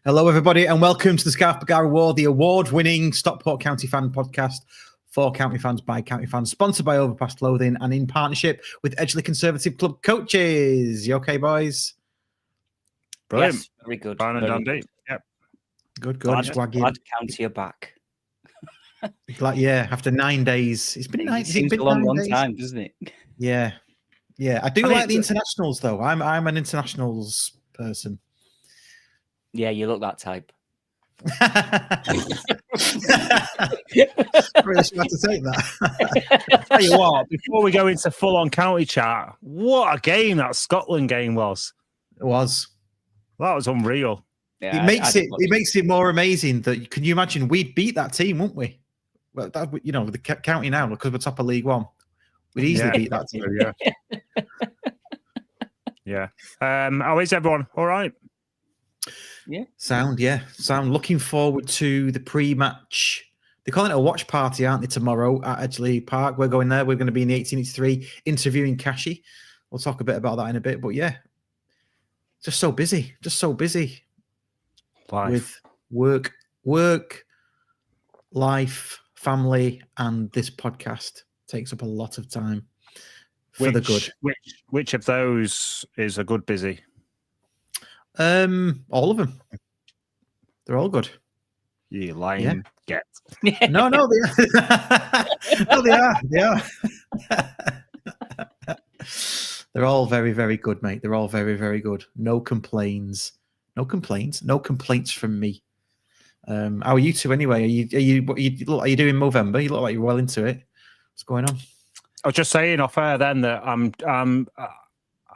Hello, everybody, and welcome to the Bergara Award, the award-winning Stockport County fan podcast for county fans by county fans, sponsored by Overpass Clothing and in partnership with Edgeley Conservative Club Coaches. You okay, boys? Brilliant. Yes, very good. Fine and dandy. Yep. Good. Glad Waggie. County are back. After 9 days. It's been 9 days. Seems a long time, doesn't it? Yeah. I do like the internationals, though. I'm an internationals person. Yeah, you look that type. Really smart to take that. Tell you what, before we go into full-on county chat, what a game that Scotland game was. It was. That was unreal. Yeah, It makes it more amazing that can you imagine we'd beat that team, wouldn't we? Well, that, with the county now because we're top of League One, we'd easily beat that team. Yeah. How is everyone? All right. Yeah. Sound. Looking forward to the pre-match. They're calling it a watch party, aren't they, tomorrow at Edgeley Park? We're going there. We're going to be in the 1883 interviewing Cashy. We'll talk a bit about that in a bit. But yeah, just so busy. Life. With work, life, family, and this podcast takes up a lot of time for the good. Which of those is a good busy? All of them. They're all good. You lying get. No, they are. No, they are. They're all very, very good, mate. They're all very, very good. No complaints. No complaints from me. How are you two anyway? Are you doing Movember? You look like you're well into it. What's going on? I was just saying off air then that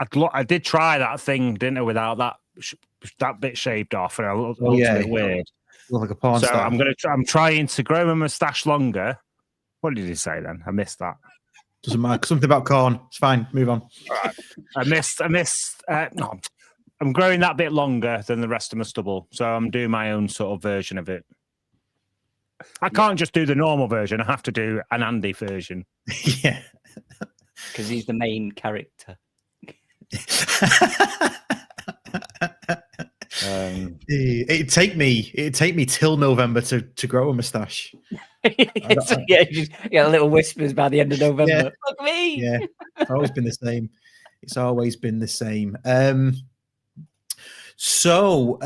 I did try that thing, didn't I, without that bit shaved off, and I looked a bit weird. You look like a porn so star. I'm trying to grow my moustache longer. What did he say then? I missed that. Doesn't matter. Something about corn. It's fine. Move on. All right. I missed. No, I'm growing that bit longer than the rest of my stubble, so I'm doing my own sort of version of it. I can't just do the normal version. I have to do an Andy version. Yeah, because he's the main character. It'd take me till November to grow a moustache. You get a little whispers by the end of November. Yeah. Look me. Yeah, it's always been the same. So,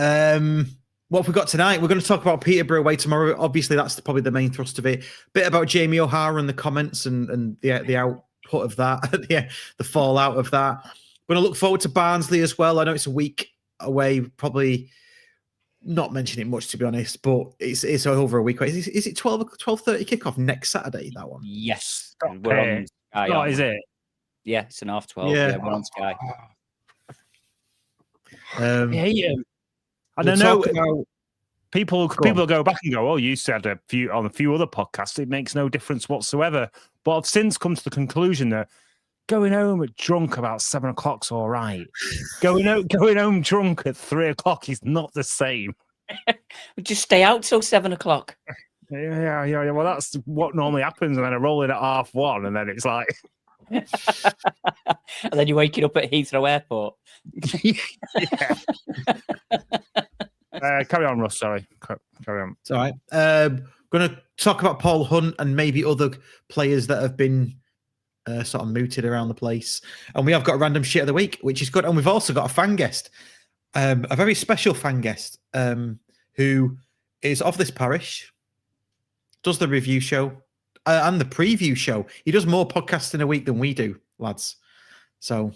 what have we got tonight? We're going to talk about Peterborough away tomorrow. Obviously, that's probably the main thrust of it. Bit about Jamie O'Hara and the comments and the output of that, the fallout of that. Going to look forward to Barnsley as well. I know it's a week away, probably not mentioning it much, to be honest, but it's over a week away. Is it 12:30 kickoff next Saturday, that one? Yes. We're on Sky. Oh, is it? Yeah, it's an 12:30. Yeah. We're on Sky. I don't know. People go back and go, "Oh, you said on a few other podcasts, it makes no difference whatsoever." But I've since come to the conclusion that going home drunk about 7 o'clock's all right. Going home drunk at 3 o'clock is not the same. Just stay out till 7 o'clock. Yeah. Well, that's what normally happens, and then I roll in at 1:30, and then it's like. And then you're waking up at Heathrow Airport. Carry on, Russ. Sorry. Carry on. It's all right. Going to talk about Paul Hunt and maybe other players that have been sort of mooted around the place. And we have got a random shit of the week, which is good. And we've also got a fan guest, a very special fan guest who is of this parish, does the review show and the preview show. He does more podcasts in a week than we do, lads. So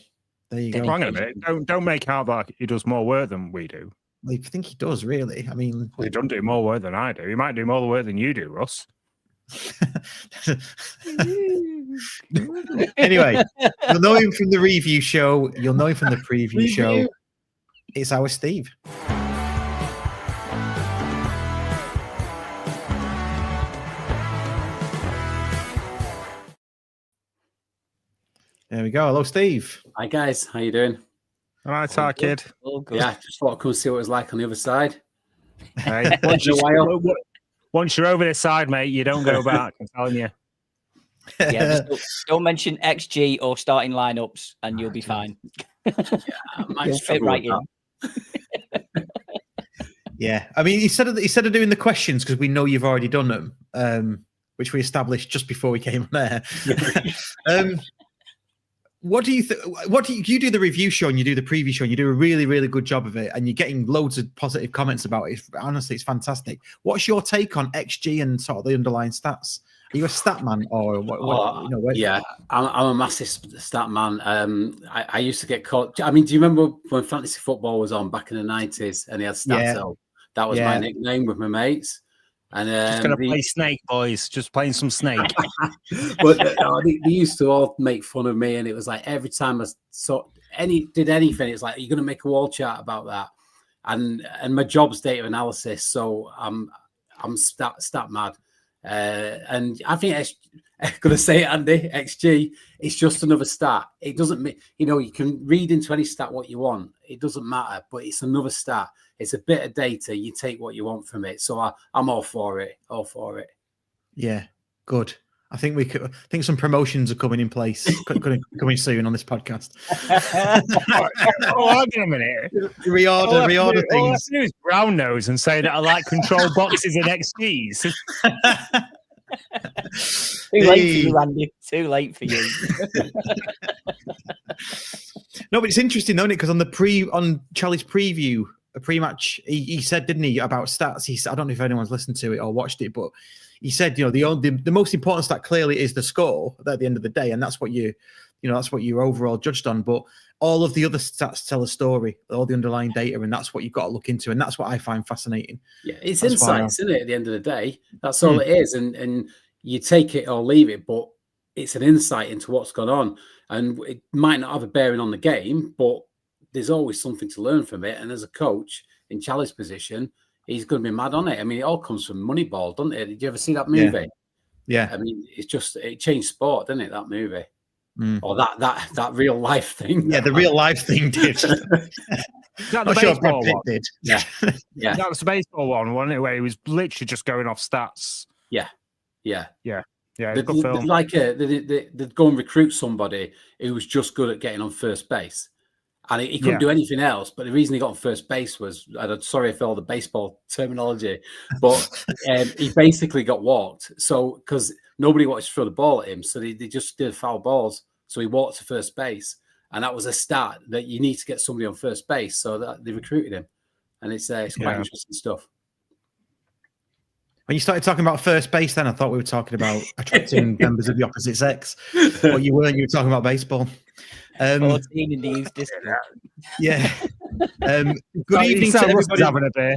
there you go. Hang on a minute. Don't make out like he does more work than we do. I think he does, really. I mean, he doesn't do more work than I do. He might do more work than you do, Russ. Anyway, you'll know him from the review show. You'll know him from the preview show. It's our Steve. There we go. Hello, Steve. Hi, guys. How you doing? All right, our kid. All good. Yeah, just thought I could see what it was like on the other side. Hey, once you're over this side, mate, you don't go back. I'm telling you. Yeah, don't mention XG or starting lineups, and you'll be fine. Yeah, I might You'll fit right in. Yeah, I mean, instead of doing the questions, because we know you've already done them, which we established just before we came on air. What do you think? You do the review show and you do the preview show and you do a really, really good job of it, and you're getting loads of positive comments about it. Honestly, it's fantastic. What's your take on XG and sort of the underlying stats? Are you a stat man or what? Yeah, I'm a massive stat man. I used to get caught. I mean, do you remember when fantasy football was on back in the 90s and he had stats out? That was my nickname with my mates. And just gonna play Snake, boys. Just playing some Snake. But they used to all make fun of me, and it was like every time I did anything, it's like, you're gonna make a wall chart about that. And my job's data analysis, so I'm stat mad. And I think I'm gonna say it, Andy, XG, it's just another stat. It doesn't mean, you can read into any stat what you want. It doesn't matter, but it's another stat. It's a bit of data. You take what you want from it. So I'm all for it. All for it. Yeah, good. I think some promotions are coming in place, coming soon on this podcast. Hang on a minute. Reorder things. All I have to do is brown nose and say that I like control boxes and XGs. Too late for you, Andy. Too late for you. No, but it's interesting, though, isn't it? Because on Charlie's preview, a pre-match, he said, didn't he, about stats? He said, I don't know if anyone's listened to it or watched it, but he said, the most important stat clearly is the score at the end of the day, and that's what that's what you're overall judged on. But all of the other stats tell a story, all the underlying data, and that's what you've got to look into, and that's what I find fascinating. Yeah, it's insights, isn't it? At the end of the day, that's all it is, and you take it or leave it, but it's an insight into what's gone on, and it might not have a bearing on the game, but there's always something to learn from it. And as a coach in Charlie's position, he's going to be mad on it. I mean, it all comes from Moneyball, doesn't it? Did you ever see that movie? Yeah. I mean, it changed sport, didn't it? That movie, or that real life thing. Yeah, the real life thing did. That the baseball one did. Yeah. That was the baseball one, wasn't it? Where he was literally just going off stats. Yeah. They'd go and recruit somebody who was just good at getting on first base. And he couldn't do anything else. But the reason he got on first base was, I'm sorry for all the baseball terminology, but he basically got walked. So, because nobody wanted to throw the ball at him. So they just did foul balls. So he walked to first base. And that was a stat that you need to get somebody on first base. So that they recruited him. And it's quite interesting stuff. When you started talking about first base, then I thought we were talking about attracting members of the opposite sex. But you weren't. You were talking about baseball. 14 in the youth district. Yeah. Good evening to everybody. Having a beer.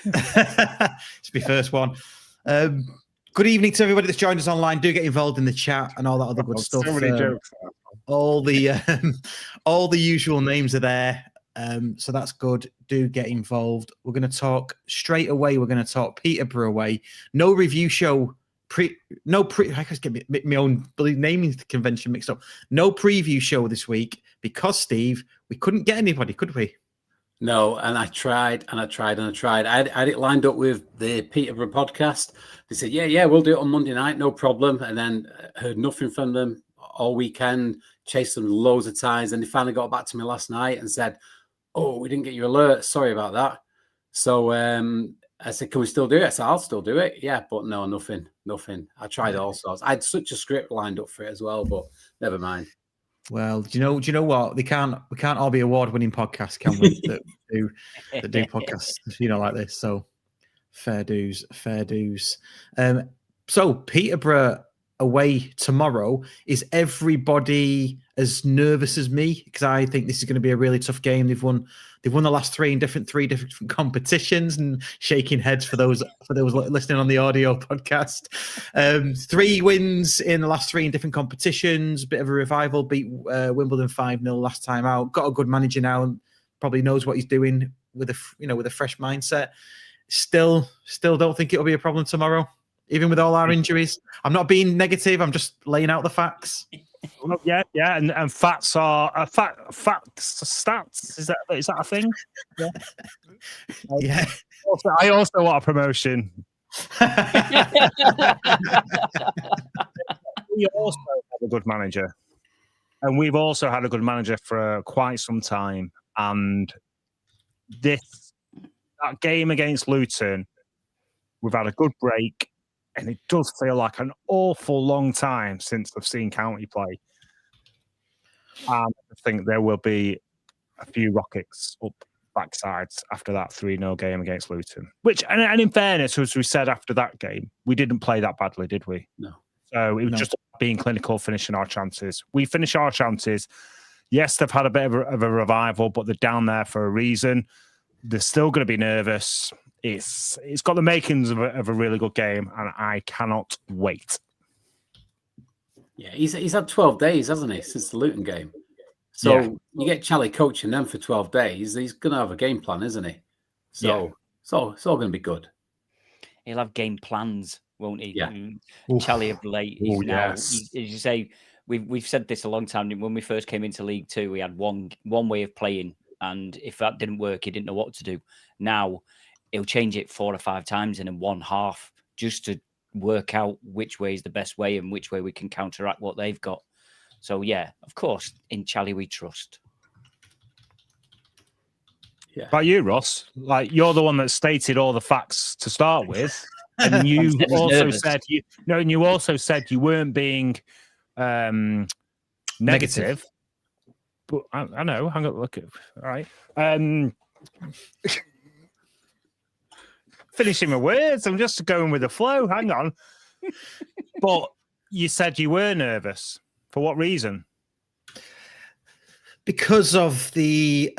It's my first one. Good evening to everybody that's joined us online. Do get involved in the chat and all that other good stuff. So many jokes. All the usual names are there. So that's good. Do get involved. We're going to talk straight away. We're going to talk Peterborough away. No review show. I just get my own naming convention mixed up. No preview show this week because, Steve, we couldn't get anybody, could we? No, and I tried. I had it lined up with the Peterborough podcast. They said, yeah, we'll do it on Monday night, no problem. And then heard nothing from them all weekend, chased them loads of times. And they finally got back to me last night and said, oh, we didn't get your alert. Sorry about that. So I said, can we still do it? I said, I'll still do it. Yeah, but no, nothing. I tried all sorts. I had such a script lined up for it as well, but never mind. Well, do you know what? We can't all be award-winning podcasts, can we? that do podcasts, like this. So fair dues. So Peterborough away tomorrow. Is everybody as nervous as me? Because I think this is going to be a really tough game. They've won the last three different competitions, and shaking heads for those listening on the audio podcast. 3 wins in the last 3 in different competitions. Bit of a revival. Beat Wimbledon 5-0 last time out. Got a good manager now, and probably knows what he's doing with a fresh mindset. Still don't think it'll be a problem tomorrow, even with all our injuries. I'm not being negative. I'm just laying out the facts. Well, yeah, and facts are stats. Is that a thing? Yeah. Yeah. I also want a promotion. We also have a good manager, and we've also had a good manager for quite some time. And that game against Luton, we've had a good break, and it does feel like an awful long time since I've seen County play. I think there will be a few rockets up backsides after that 3-0 game against Luton. Which, and in fairness, as we said after that game, we didn't play that badly, did we? No. So it was just being clinical, finishing our chances. We finish our chances. Yes, they've had a bit of a revival, but they're down there for a reason. They're still going to be nervous. It's got the makings of a really good game, and I cannot wait. Yeah, he's had 12 days, hasn't he, since the Luton game? So you get Charlie coaching them for 12 days, he's going to have a game plan, isn't he? So it's all going to be good. He'll have game plans, won't he? Yeah. Charlie of late, as you say, we've said this a long time. When we first came into League Two, we had one way of playing, and if that didn't work, he didn't know what to do. Now he'll change it 4 or 5 times in one half just to work out which way is the best way and which way we can counteract what they've got. So, yeah, of course, in Charlie we trust. Yeah. About you, Russ, like you're the one that stated all the facts to start with, and you also said you also said you weren't being negative. But I know. Hang on, look at all right. Finishing my words. I'm just going with the flow. Hang on. But you said you were nervous. For what reason? Because of the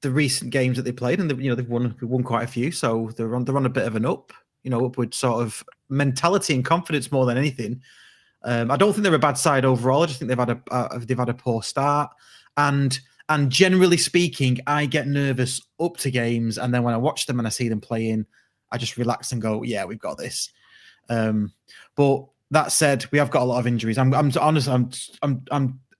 recent games that they played, and they've won quite a few, so they're on a bit of an upward sort of mentality and confidence more than anything. I don't think they're a bad side overall. I just think they've had a poor start, and generally speaking, I get nervous up to games, and then when I watch them and I see them playing, I just relax and go, "Yeah, we've got this." But that said, we have got a lot of injuries. I'm honest.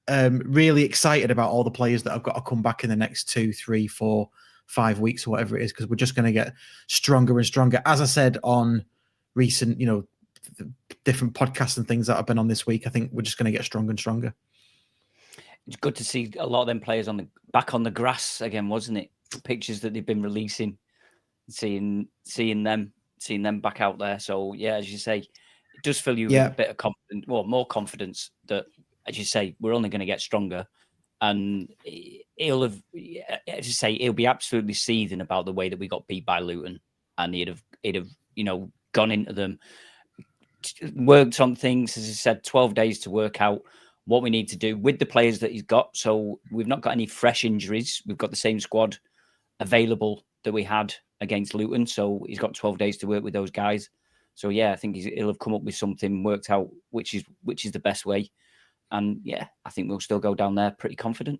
I'm really excited about all the players that have got to come back in the next 2, 3, 4, 5 weeks or whatever it is, because we're just going to get stronger and stronger. As I said on recent, different podcasts and things that I've been on this week, I think we're just going to get stronger and stronger. It's good to see a lot of them players back on the grass again, wasn't it? Pictures that they've been releasing, seeing them back out there. So yeah, as you say, it does fill you with a bit of confidence, more confidence that, as you say, we're only going to get stronger. And he'll be absolutely seething about the way that we got beat by Luton, and he'd have gone into them, worked on things, as I said, 12 days to work out what we need to do with the players that he's got. So we've not got any fresh injuries. We've got the same squad available that we had against Luton. So he's got 12 days to work with those guys. So yeah, I think he'll have come up with something worked out, which is the best way. And yeah, I think we'll still go down there pretty confident.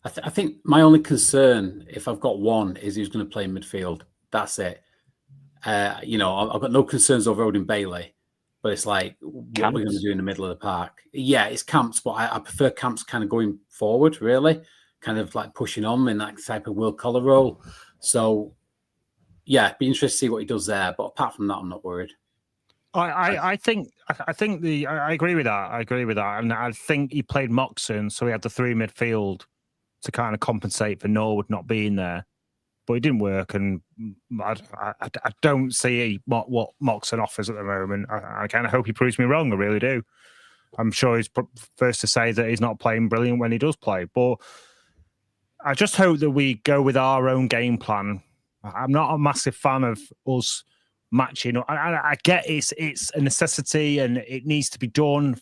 I think my only concern, if I've got one, is who's going to play in midfield. That's it. I've got no concerns over Odin Bailey, but it's like, what are we going to do in the middle of the park? Yeah, it's Camps, but I prefer Camps kind of going forward, really, kind of like pushing on in that type of Will Collar role. So yeah, it'd be interesting to see what he does there. But apart from that, I'm not worried. I agree with that. And I think he played Moxon, so he had the 3 midfield to kind of compensate for Norwood not being there. But it didn't work, and I don't see what Moxon offers at the moment. I kind of hope he proves me wrong. I really do. I'm sure he's first to say that he's not playing brilliant when he does play. But I just hope that we go with our own game plan. I'm not a massive fan of us matching. I get it's a necessity and it needs to be done.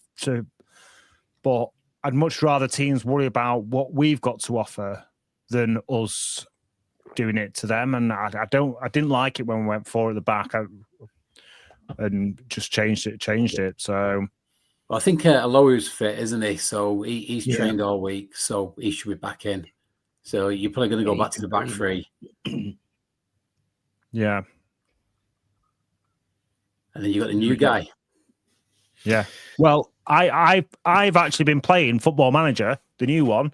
But I'd much rather teams worry about what we've got to offer than us doing it to them. And I didn't like it when we went 4 at the back and just changed it. So well, I think Alohu's fit, isn't he? So he's trained all week, so he should be back in. So you're probably going to go back to the back 3. Yeah. And then you got the new guy. Yeah. Well, I've actually been playing Football Manager, the new one,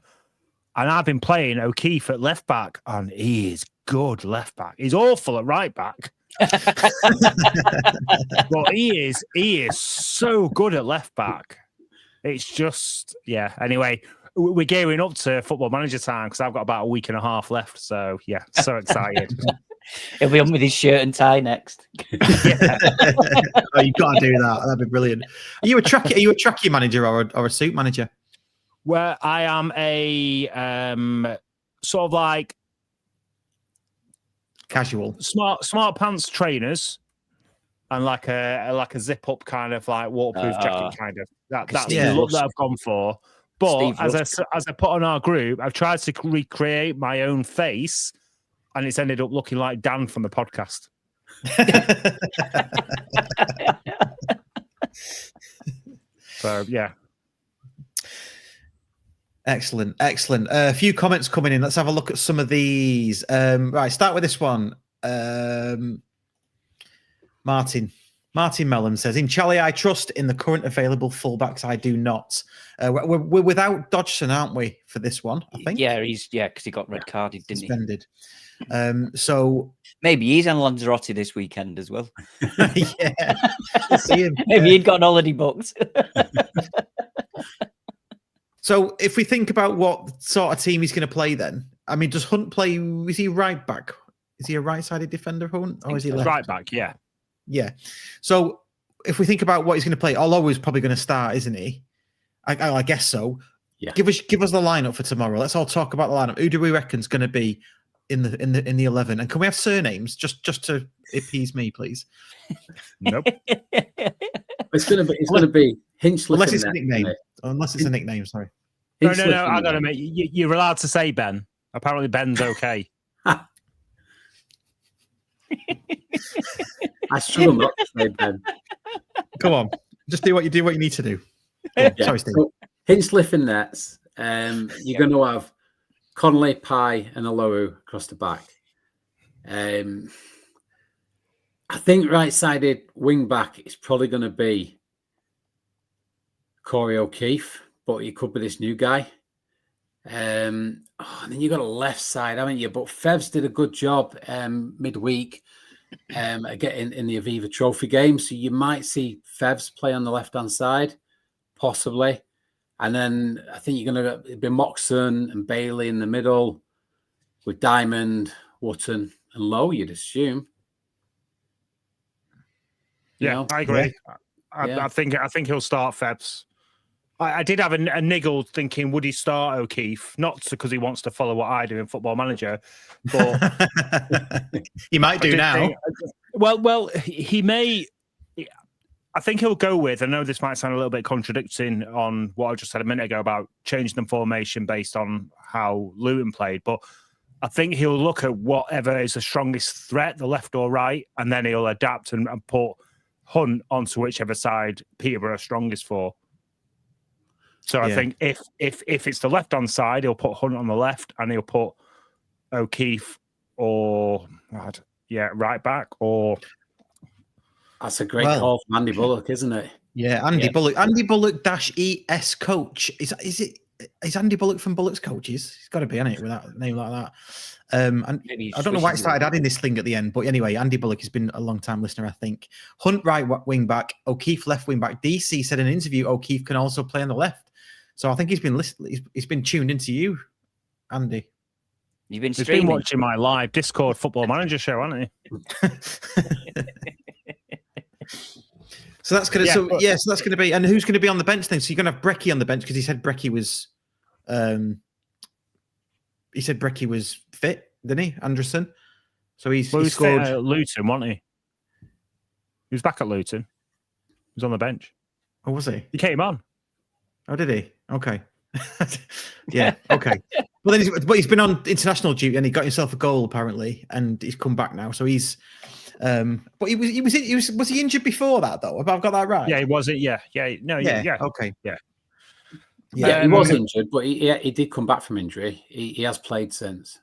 and I've been playing O'Keefe at left back, and he is good left back. He's awful at right back. But he is so good at left back. It's just, yeah. Anyway, we're gearing up to Football Manager time because I've got about a week and a half left. So yeah, so excited. He'll be on with his shirt and tie next. Oh, you've got to do that. That'd be brilliant. Are you a trackie manager or a suit manager? Where I am a sort of like Casual, smart pants trainers, and like a zip up kind of like waterproof jacket kind of. That's the look that I've gone for. But as I put on our group, I've tried to recreate my own face, and it's ended up looking like Dan from the podcast. So yeah. Excellent. A few comments coming in. Let's have a look at some of these. Right, start with this one. Martin Mellon says, in Charlie, I trust. In the current available fullbacks, I do not. We're without Dodgson, aren't we, for this one, I think? Yeah, because he got red carded, didn't Suspended. So maybe he's on Lanzarote this weekend as well. Yeah. We'll see him. Maybe he'd got an holiday booked. So if we think about what sort of team he's going to play then, I mean, does Hunt play, is he right back? Is he a right-sided defender, Hunt? Or is he left? Right back, yeah. Yeah. So if we think about what he's going to play, although he's probably going to start, isn't he? I guess so. Yeah. Give us the lineup for tomorrow. Let's all talk about the lineup. Who do we reckon's going to be in the 11? And can we have surnames just to appease me, please? Nope. It's going to be Hinchliffe. Unless it's a nickname. Unless it's a nickname, sorry. No. I got to admit, you're allowed to say Ben. Apparently, Ben's okay. I struggle not to say Ben. Come on, just do what you need to do. Yeah. Sorry, Steve. So, Hinchliffe in nets. You're going to have Connolly, Pye, and Aloru across the back. I think right-sided wing back is probably going to be Corey O'Keefe, but he could be this new guy. And then you got a left side, haven't you? But Fevs did a good job midweek getting in the Aviva Trophy game, so you might see Fevs play on the left-hand side, possibly. And then I think you're going to be Moxon and Bailey in the middle with Diamond, Wotton, and Lowe, you'd assume. Yeah, I agree. Yeah. I think he'll start Febs. I did have a niggle thinking, would he start O'Keefe? Not because he wants to follow what I do in Football Manager, but he might do now. Well, he may. I think he'll go with. I know this might sound a little bit contradicting on what I just said a minute ago about changing the formation based on how Luton played, but I think he'll look at whatever is the strongest threat, the left or right, and then he'll adapt and put Hunt onto whichever side Peterborough are strongest for. So I think if it's the left-hand side, he'll put Hunt on the left and he'll put O'Keefe or right back or. That's a great call from Andy Bullock, isn't it? Yeah, Andy Bullock. Andy Bullock -ES coach. Is Andy Bullock from Bullock's Coaches? He's got to be on it with that name like that. And I don't know why he started adding this thing at the end, but anyway, Andy Bullock has been a long-time listener, I think. Hunt right wing back, O'Keefe left wing back. DC said in an interview O'Keefe can also play on the left. So I think he's been tuned into you, Andy. He's been watching my live Discord Football Manager show, hasn't he? So that's gonna. So that's gonna be. And who's gonna be on the bench then? So you're gonna have Brecky on the bench because he said Brecky was. He said Brecky was fit, didn't he, Anderson? So he scored at Luton, wasn't he? He was back at Luton. He was on the bench. Oh, was he? He came on. Oh, did he? Okay. Yeah. Okay. Well, then he's been on international duty and he got himself a goal apparently, and he's come back now. So he's. But was he injured before that though? Have I got that right? Yeah, he was. Yeah. Okay. Yeah. Yeah, he was injured, but he did come back from injury. He has played since.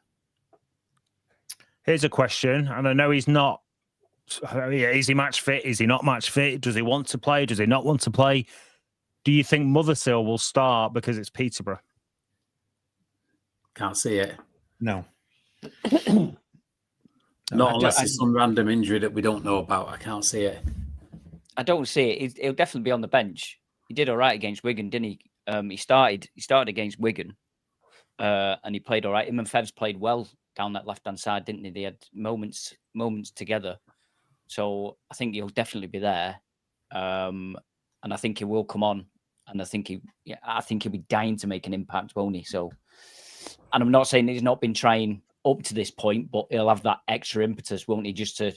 Here's a question, and I know he's not. Is he match fit? Is he not match fit? Does he want to play? Does he not want to play? Do you think Mothersill will start because it's Peterborough? Can't see it. No. Not unless it's some random injury that we don't know about. I can't see it. I don't see it. He'll definitely be on the bench. He did all right against Wigan, didn't he? He started against Wigan, and he played all right. Him and Fevs played well down that left-hand side, didn't they? They had moments together. So I think he'll definitely be there. And I think he will come on. And I think he'll be dying to make an impact, won't he? So, and I'm not saying he's not been trying up to this point, but he'll have that extra impetus, won't he? Just to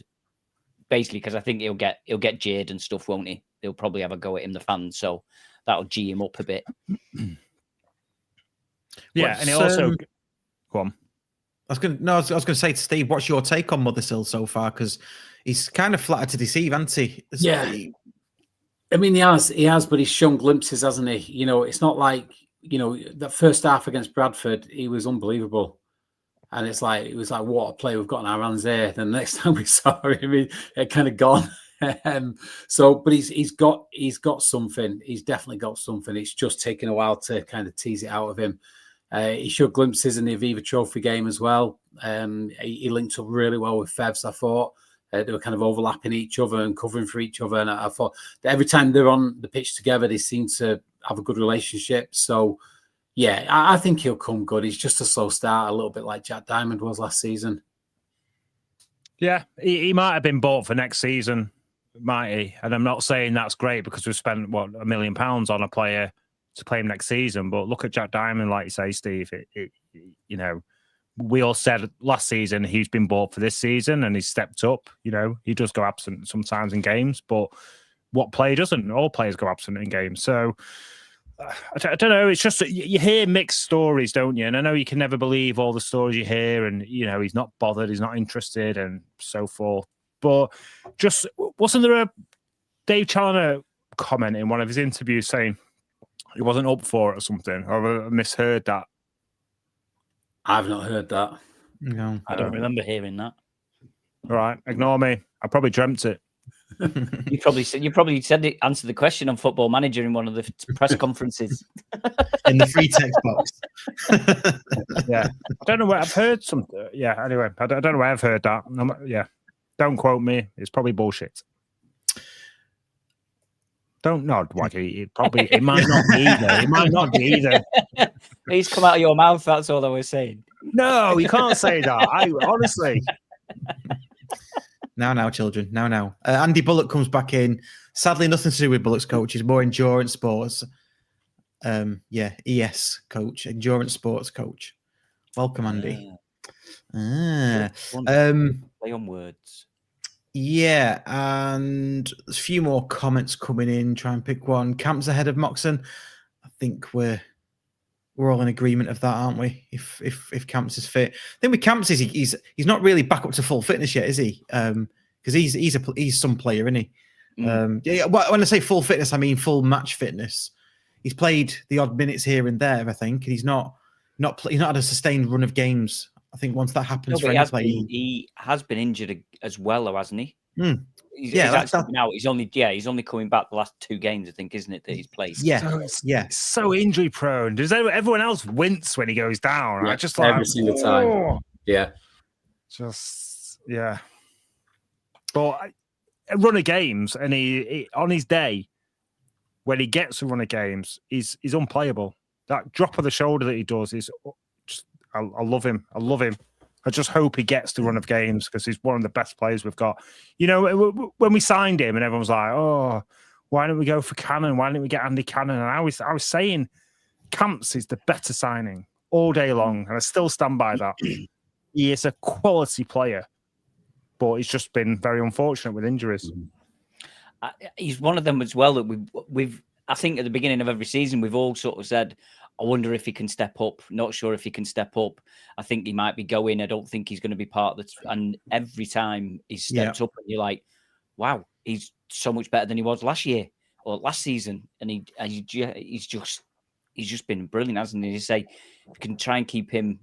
basically, because I think he'll get jeered and stuff, won't he? They'll probably have a go at him, the fans. So that'll gee him up a bit. Yeah, and it also go on. I was going to say to Steve, what's your take on Mothersill so far? Because he's kind of flattered to deceive, hasn't he? Yeah. I mean, he has, but he's shown glimpses, hasn't he? You know, it's not like, you know, that first half against Bradford, he was unbelievable. And it was like, what a play we've got in our hands there. Then the next time we saw him, it kind of gone. But he's got something. He's definitely got something. It's just taken a while to kind of tease it out of him. He showed glimpses in the Aviva Trophy game as well. He linked up really well with Fevs, I thought. They were kind of overlapping each other and covering for each other. And I thought that every time they're on the pitch together, they seem to have a good relationship. So, yeah, I think he'll come good. He's just a slow start, a little bit like Jack Diamond was last season. Yeah, he might have been bought for next season, might he? And I'm not saying that's great because we've spent, £1 million on a player to play him next season. But look at Jack Diamond, like you say, Steve. You know, we all said last season he's been bought for this season and he's stepped up. You know, he does go absent sometimes in games, but what player doesn't? All players go absent in games. So I don't know. It's just you hear mixed stories, don't you? And I know you can never believe all the stories you hear, and you know he's not bothered, he's not interested, and so forth. But just wasn't there a Dave Challoner comment in one of his interviews saying he wasn't up for it or something? Or I misheard that. I've not heard that. No, I don't remember hearing that. All right, ignore me. I probably dreamt it. You probably said it, answered the question on Football Manager in one of the press conferences. In the free text box. Yeah, I don't know where I've heard something. Yeah, anyway, I don't know where I've heard that. Yeah, don't quote me. It's probably bullshit. Don't nod, Waggie. It might not be either. It might not be either. Please come out of your mouth. That's all I was saying. No, you can't say that. Honestly. Now, children. Now. Andy Bullock comes back in. Sadly, nothing to do with Bullock's coach. He's more endurance sports. ES coach, endurance sports coach. Welcome, Andy. Play on words. Yeah, and there's a few more comments coming in. Try and pick one. Camp's ahead of Moxon. I think we're all in agreement of that, aren't we? If Camps is fit, I think with Camps he's not really back up to full fitness yet, is he? Because he's some player, isn't he? When I say full fitness, I mean full match fitness. He's played the odd minutes here and there, I think. He's not had a sustained run of games. I think once that happens, he has been injured as well, though, hasn't he? He's only coming back the last 2 games, I think, isn't it, that he's played? Yeah, so injury prone. Does everyone else wince when he goes down? Yeah, I just every single time. Yeah, yeah. But a run of games, and he on his day when he gets a run of games, he's unplayable. That drop of the shoulder that he does is just. I love him. I just hope he gets the run of games because he's one of the best players we've got. You know, when we signed him and everyone was like, oh, why don't we go for Cannon? Why didn't we get Andy Cannon? And I was saying Camps is the better signing all day long. And I still stand by that. He is a quality player, but he's just been very unfortunate with injuries. He's one of them as well that we've I think at the beginning of every season, we've all sort of said, I wonder if he can step up. Not sure if he can step up. I think he might be going. I don't think he's going to be part of the. And every time he steps up, and you're like, wow, he's so much better than he was last year or last season. And he's just been brilliant, hasn't he? You say, if you can try and keep him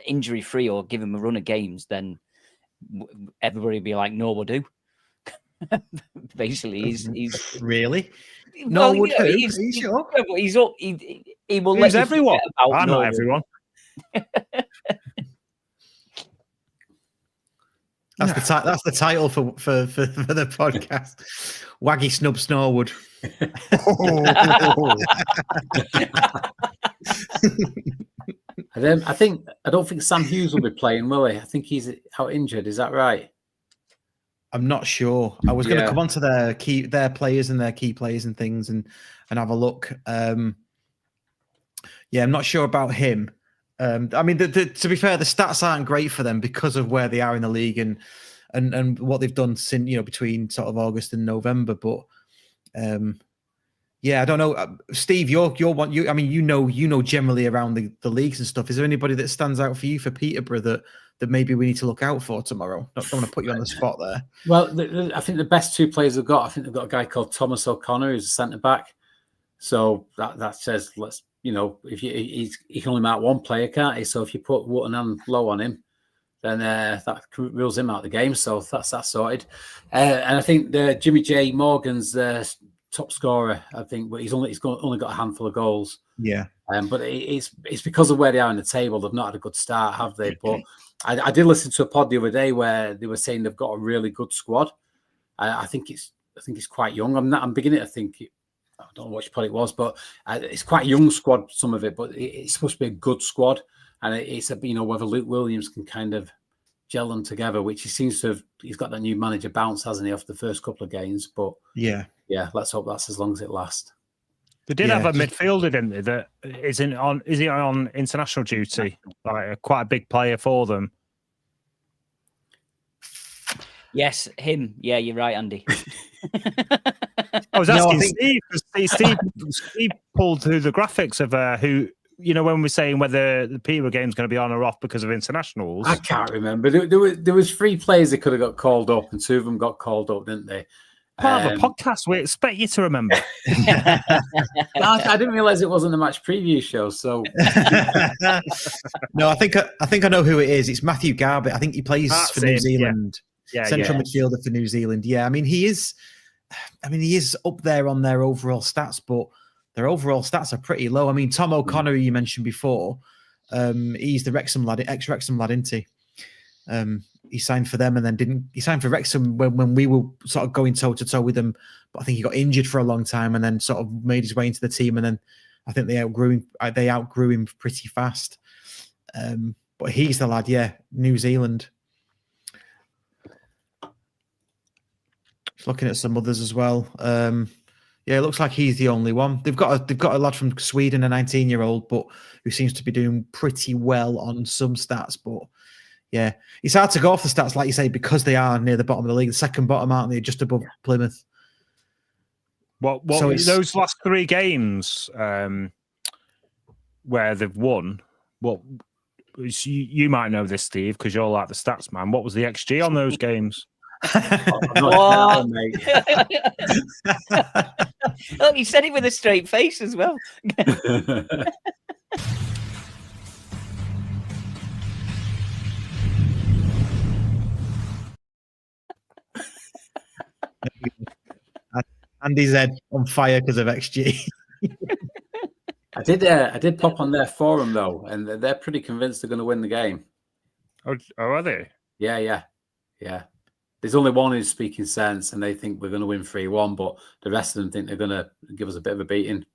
injury free or give him a run of games, then everybody will be like, no, we'll do. Basically, he's really. No, well, he's up. He will let everyone. I'm not everyone. That's the title for the podcast. Waggie Snub Snorwood. I think I don't think Sam Hughes will be playing, will he? I think he's out injured. Is that right? I'm not sure. I was going to come on to their players and their key players and things and have a look. I'm not sure about him. I mean, to be fair, the stats aren't great for them because of where they are in the league and what they've done since between sort of August and November. But I don't know, Steve. You're one. I mean, you know generally around the leagues and stuff. Is there anybody that stands out for you for Peterborough that maybe we need to look out for tomorrow? Don't want to put you on the spot there. Well, I think the best two players they've got. I think they've got a guy called Thomas O'Connor who's a centre back. So that says if he can only mark one player, can't he? So if you put Wootton and Low on him, then that rules him out of the game. So that's sorted. And I think Jimmy J Morgan's top scorer. I think, but he's only got a handful of goals. Yeah. But it's because of where they are in the table. They've not had a good start, have they? But I did listen to a pod the other day where they were saying they've got a really good squad. I think it's quite young. I'm beginning to think. I don't know which pod it was, but it's quite a young squad, some of it, but it's supposed to be a good squad. And it's whether Luke Williams can kind of gel them together, which he seems to have. He's got that new manager bounce, hasn't he, off the first couple of games? But yeah, let's hope that's as long as it lasts. They did have a midfielder, didn't they? That is he on international duty? Like quite a big player for them. Yes, him. Yeah, you're right, Andy. I was asking Steve because Steve pulled through the graphics of who, when we're saying whether the Peterborough game's going to be on or off because of internationals. I can't remember. There was 3 players that could have got called up, and 2 of them got called up, didn't they? Part of a podcast, we expect you to remember. I didn't realise it wasn't a match preview show. So no, I think I know who it is. It's Matthew Garbutt. I think he plays for New Zealand. Yeah, central midfielder for New Zealand. Yeah, I mean he is up there on their overall stats, but their overall stats are pretty low. I mean, Tom O'Connor, you mentioned before, he's the Wrexham lad, ex-Wrexham lad, isn't he? He signed for them and then he signed for Wrexham when we were sort of going toe-to-toe with them, but I think he got injured for a long time and then sort of made his way into the team, and then I think they outgrew him pretty fast. But he's the lad, New Zealand. Just looking at some others as well. It looks like he's the only one. They've got a lad from Sweden, a 19-year-old, but who seems to be doing pretty well on some stats. But yeah, it's hard to go off the stats, like you say, because they are near the bottom of the league, the second bottom, aren't they? Just above Plymouth. What so those last 3 games where they've won? What you might know this, Steve, because you're like the stats man. What was the XG on those games? Look, he said it with a straight face as well. Andy's head on fire because of XG. I did pop on their forum though, and they're pretty convinced they're going to win the game. Oh, are they? Yeah. There's only one who's speaking sense, and they think we're going to win 3-1, but the rest of them think they're going to give us a bit of a beating.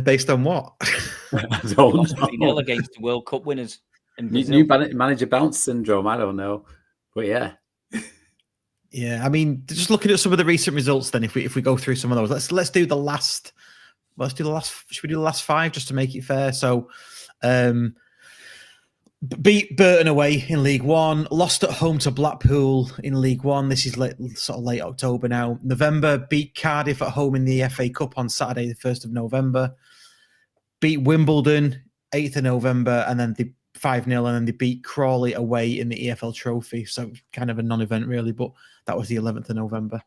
Based on what? I don't know. Against the World Cup winners. New manager bounce syndrome. I don't know, but yeah. Yeah, I mean, just looking at some of the recent results, then if we go through some of those, let's do the last. Should we do the last 5 just to make it fair? So, beat Burton away in League One, lost at home to Blackpool in League One. This is late October now. November, beat Cardiff at home in the FA Cup on Saturday, the 1st of November. Beat Wimbledon, 8th of November, and then the 5-0, and then they beat Crawley away in the EFL Trophy. So kind of a non-event really, but that was the 11th of November.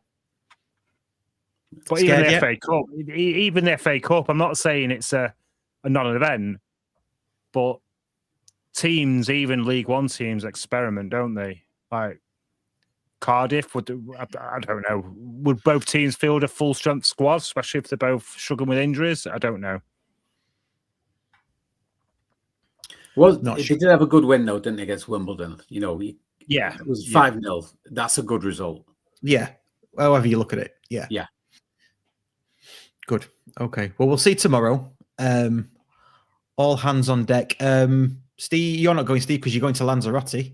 But even the FA Cup, I'm not saying it's a non-event, but teams, even League One teams, experiment, don't they? Like Cardiff, I don't know. Would both teams field a full strength squad, especially if they're both struggling with injuries? I don't know. Well, they did have a good win though, didn't they, against Wimbledon? It was 5-0. That's a good result. Yeah, however you look at it. Yeah. Good. Okay. Well, we'll see tomorrow. all hands on deck. Steve, you're not going, Steve, because you're going to Lanzarote.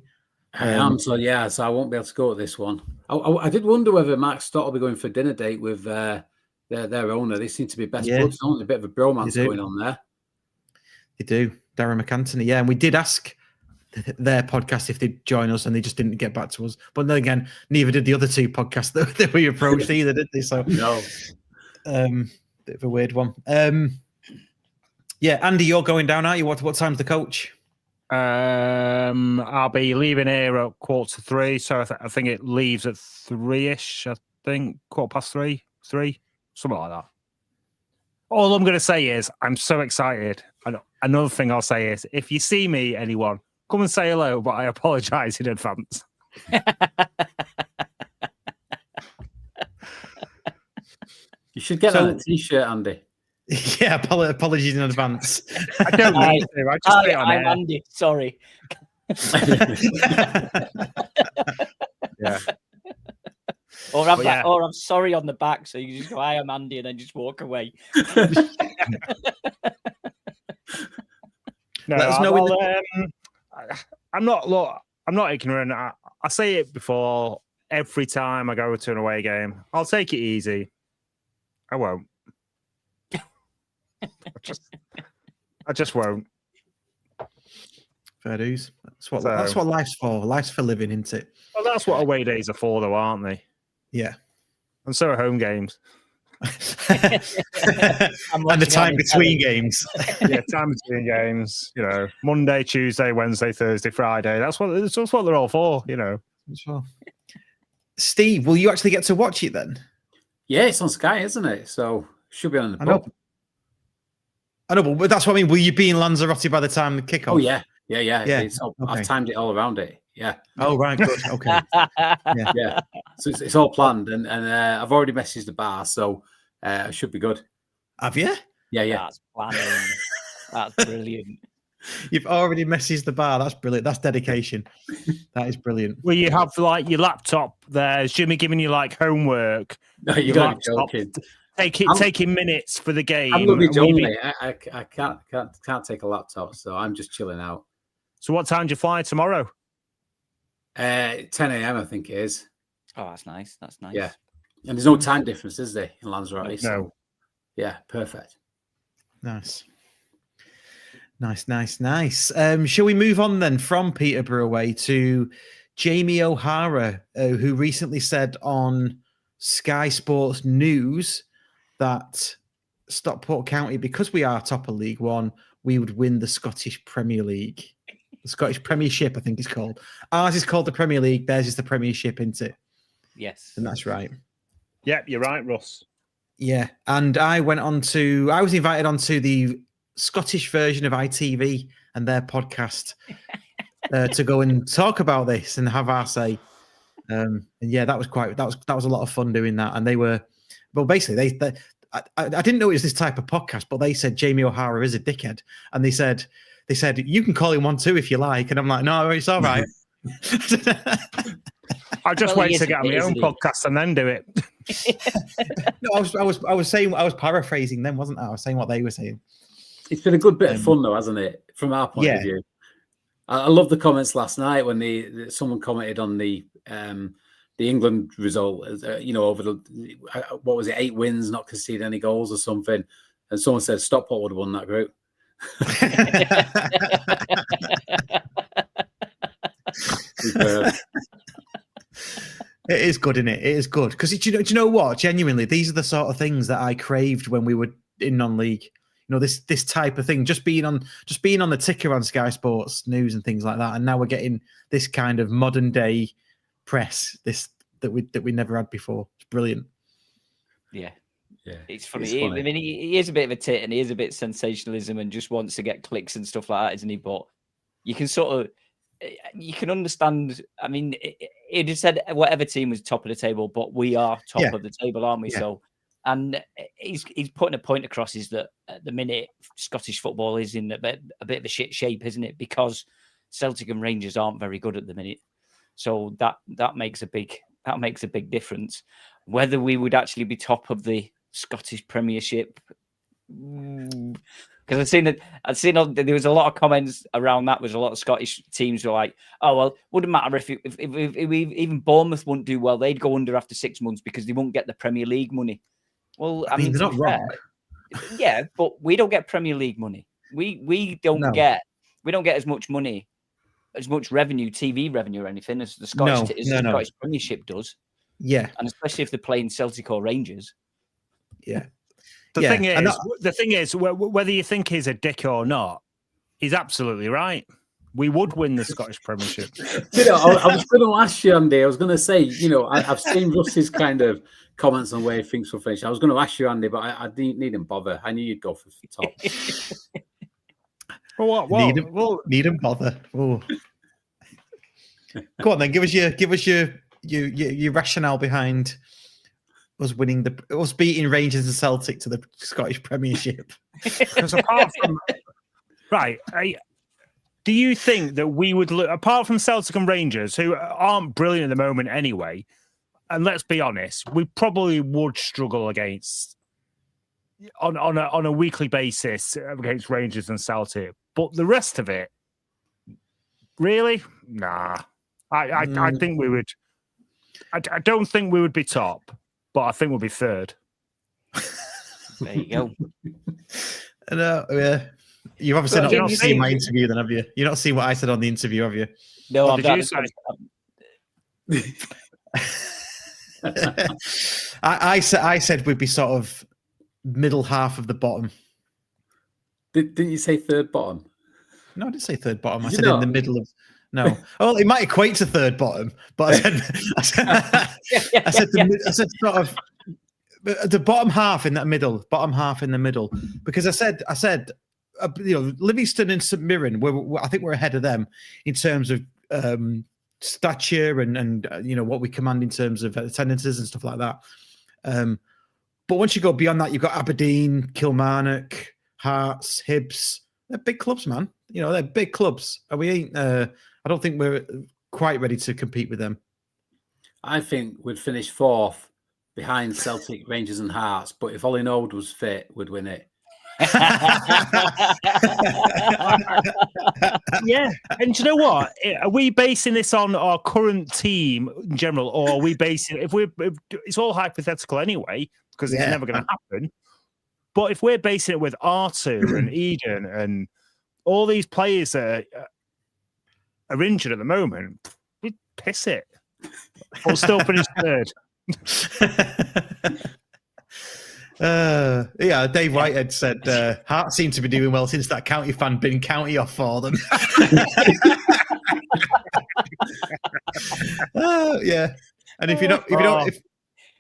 I am, so I won't be able to go at this one. I did wonder whether Mark Stott will be going for a dinner date with their owner. They seem to be best buds. There's a bit of a bromance going on there. They do. Darren McAntony, and we did ask their podcast if they'd join us, and they just didn't get back to us. But then again, neither did the other two podcasts that we approached either, did they? So no. Bit of a weird one. Yeah, Andy, you're going down, aren't you? What time's the coach? I'll be leaving here at 3:15, so I think it leaves at 3-ish. I think 3:15, something like that. All I'm going to say is I'm so excited. And another thing I'll say is if you see me, anyone, come and say hello, but I apologise in advance. You should get that on a t-shirt, Andy. Yeah, apologies in advance. I don't need to. I just say it on I'm air. Andy. Sorry. Yeah. Or I'm sorry on the back, so you just go, "I am Andy," and then just walk away. No, Let us know I'm not ignorant. I say it before every time I go to an away game. I'll take it easy. I won't. I just won't. Fair dues. That's what life's for. Life's for living, isn't it? Well, that's what away days are for, though, aren't they? Yeah. And so are home games. And the time between games. Yeah, time between games. You know, Monday, Tuesday, Wednesday, Thursday, Friday. That's what they're all for. You know. Sure. Steve, will you actually get to watch it then? Yeah, it's on Sky, isn't it? So should be on the pub. I know, but that's what I mean. Will you be in Lanzarote by the time the kickoff? Oh yeah. Okay. I've timed it all around it. Yeah. Oh right, good. Okay. Yeah. So it's all planned, and I've already messaged the bar, so it should be good. Have you? Yeah. That's planning. That's brilliant. You've already messaged the bar. That's brilliant. That's dedication. That is brilliant. Will you have like your laptop there? Is Jimmy giving you like homework? No, you got to be joking. Taking minutes for the game. I'm going to be joking. I can't take a laptop, so I'm just chilling out. So what time do you fly tomorrow? 10 a.m. I think it is. Oh, that's nice. That's nice. Yeah, and there's no time difference, is there, in Lanzarote? No. So, yeah, perfect. Nice. Shall we move on then from Peterborough away to Jamie O'Hara, who recently said on Sky Sports News that Stockport County, because we are top of League One, we would win the Scottish Premier League. The Scottish Premiership, I think it's called. Ours is called the Premier League. Theirs is the Premiership, isn't it? Yes. And that's right. Yep, you're right, Russ. Yeah. And I was invited onto the Scottish version of ITV and their podcast to go and talk about this and have our say. And yeah, that was a lot of fun doing that. And they were, well, basically I didn't know it was this type of podcast, but they said Jamie O'Hara is a dickhead, and they said you can call him one too if you like, and I'm like, no, it's all right. I'll just wait to get on my own podcast and then do it. No, I was paraphrasing them, wasn't I? I was saying what they were saying. It's been a good bit of fun though, hasn't it? From our point of view. I love the comments last night when someone commented on the England result, over the, what was it, 8 wins, not conceded any goals or something. And someone said Stockport would have won that group. It is good, isn't it? It is good. Because do you know what? Genuinely, these are the sort of things that I craved when we were in non-league. You know, this type of thing, just being on the ticker on Sky Sports News and things like that. And now we're getting this kind of modern day press, that we never had before. It's brilliant. Yeah. It's funny. I mean, he is a bit of a tit, and he is a bit sensationalism, and just wants to get clicks and stuff like that, isn't he? But you can understand. I mean, he just said whatever team was top of the table, but we are top of the table, aren't we? Yeah. So, and he's putting a point across is that at the minute Scottish football is in a bit of a shit shape, isn't it? Because Celtic and Rangers aren't very good at the minute, so that makes a big difference. Whether we would actually be top of the Scottish Premiership, because Because I've seen there was a lot of comments around that. Was a lot of Scottish teams were like, "Oh well, wouldn't matter if even Bournemouth wouldn't do well. They'd go under after 6 months because they won't get the Premier League money." Well, I mean they're not wrong. Yeah, but we don't get Premier League money. We don't get as much money, as much revenue, TV revenue or anything as the Scottish Scottish Premiership does. Yeah, and especially if they're playing Celtic or Rangers. Yeah. The thing is, whether you think he's a dick or not, he's absolutely right. We would win the Scottish Premiership. I was going to ask you, Andy. I was going to say, I've seen Russ's kind of comments on where he thinks we'll finish. I was going to ask you, Andy, but I didn't need him bother. I knew you'd go for the top. What? Need him bother. Oh. Go on then. Give us your rationale behind us beating Rangers and Celtic to the Scottish Premiership. Because apart from do you think that we would look, apart from Celtic and Rangers, who aren't brilliant at the moment anyway, and let's be honest, we probably would struggle against on a weekly basis against Rangers and Celtic, but the rest of it, really, nah. I think we would. I don't think we would be top, but I think we'll be third. There you go. Yeah. You've obviously not seen my interview, then, have you? You've not seen what I said on the interview, have you? No, what did you say? I said we'd be sort of middle half of the bottom. Didn't you say third bottom? No, I didn't say third bottom. I said in the middle of. No. Oh, it might equate to third bottom, but I said sort of the bottom half in the middle, because I said, Livingston and St Mirren, I think we're ahead of them in terms of stature and what we command in terms of attendances and stuff like that. But once you go beyond that, you've got Aberdeen, Kilmarnock, Hearts, Hibs. They're big clubs, man. They're big clubs, and we ain't. I don't think we're quite ready to compete with them. I think we'd finish fourth behind Celtic, Rangers, and Hearts. But if Ollie Node was fit, we'd win it. Yeah, and do you know what? Are we basing this on our current team in general, or are we basing if it's all hypothetical anyway because it's never going to happen? But if we're basing it with R2 and Eden and all these players that are injured at the moment, we'd piss it. We'll still finish third. Dave Whitehead said Hearts seem to be doing well since that County fan bin County off for them. And if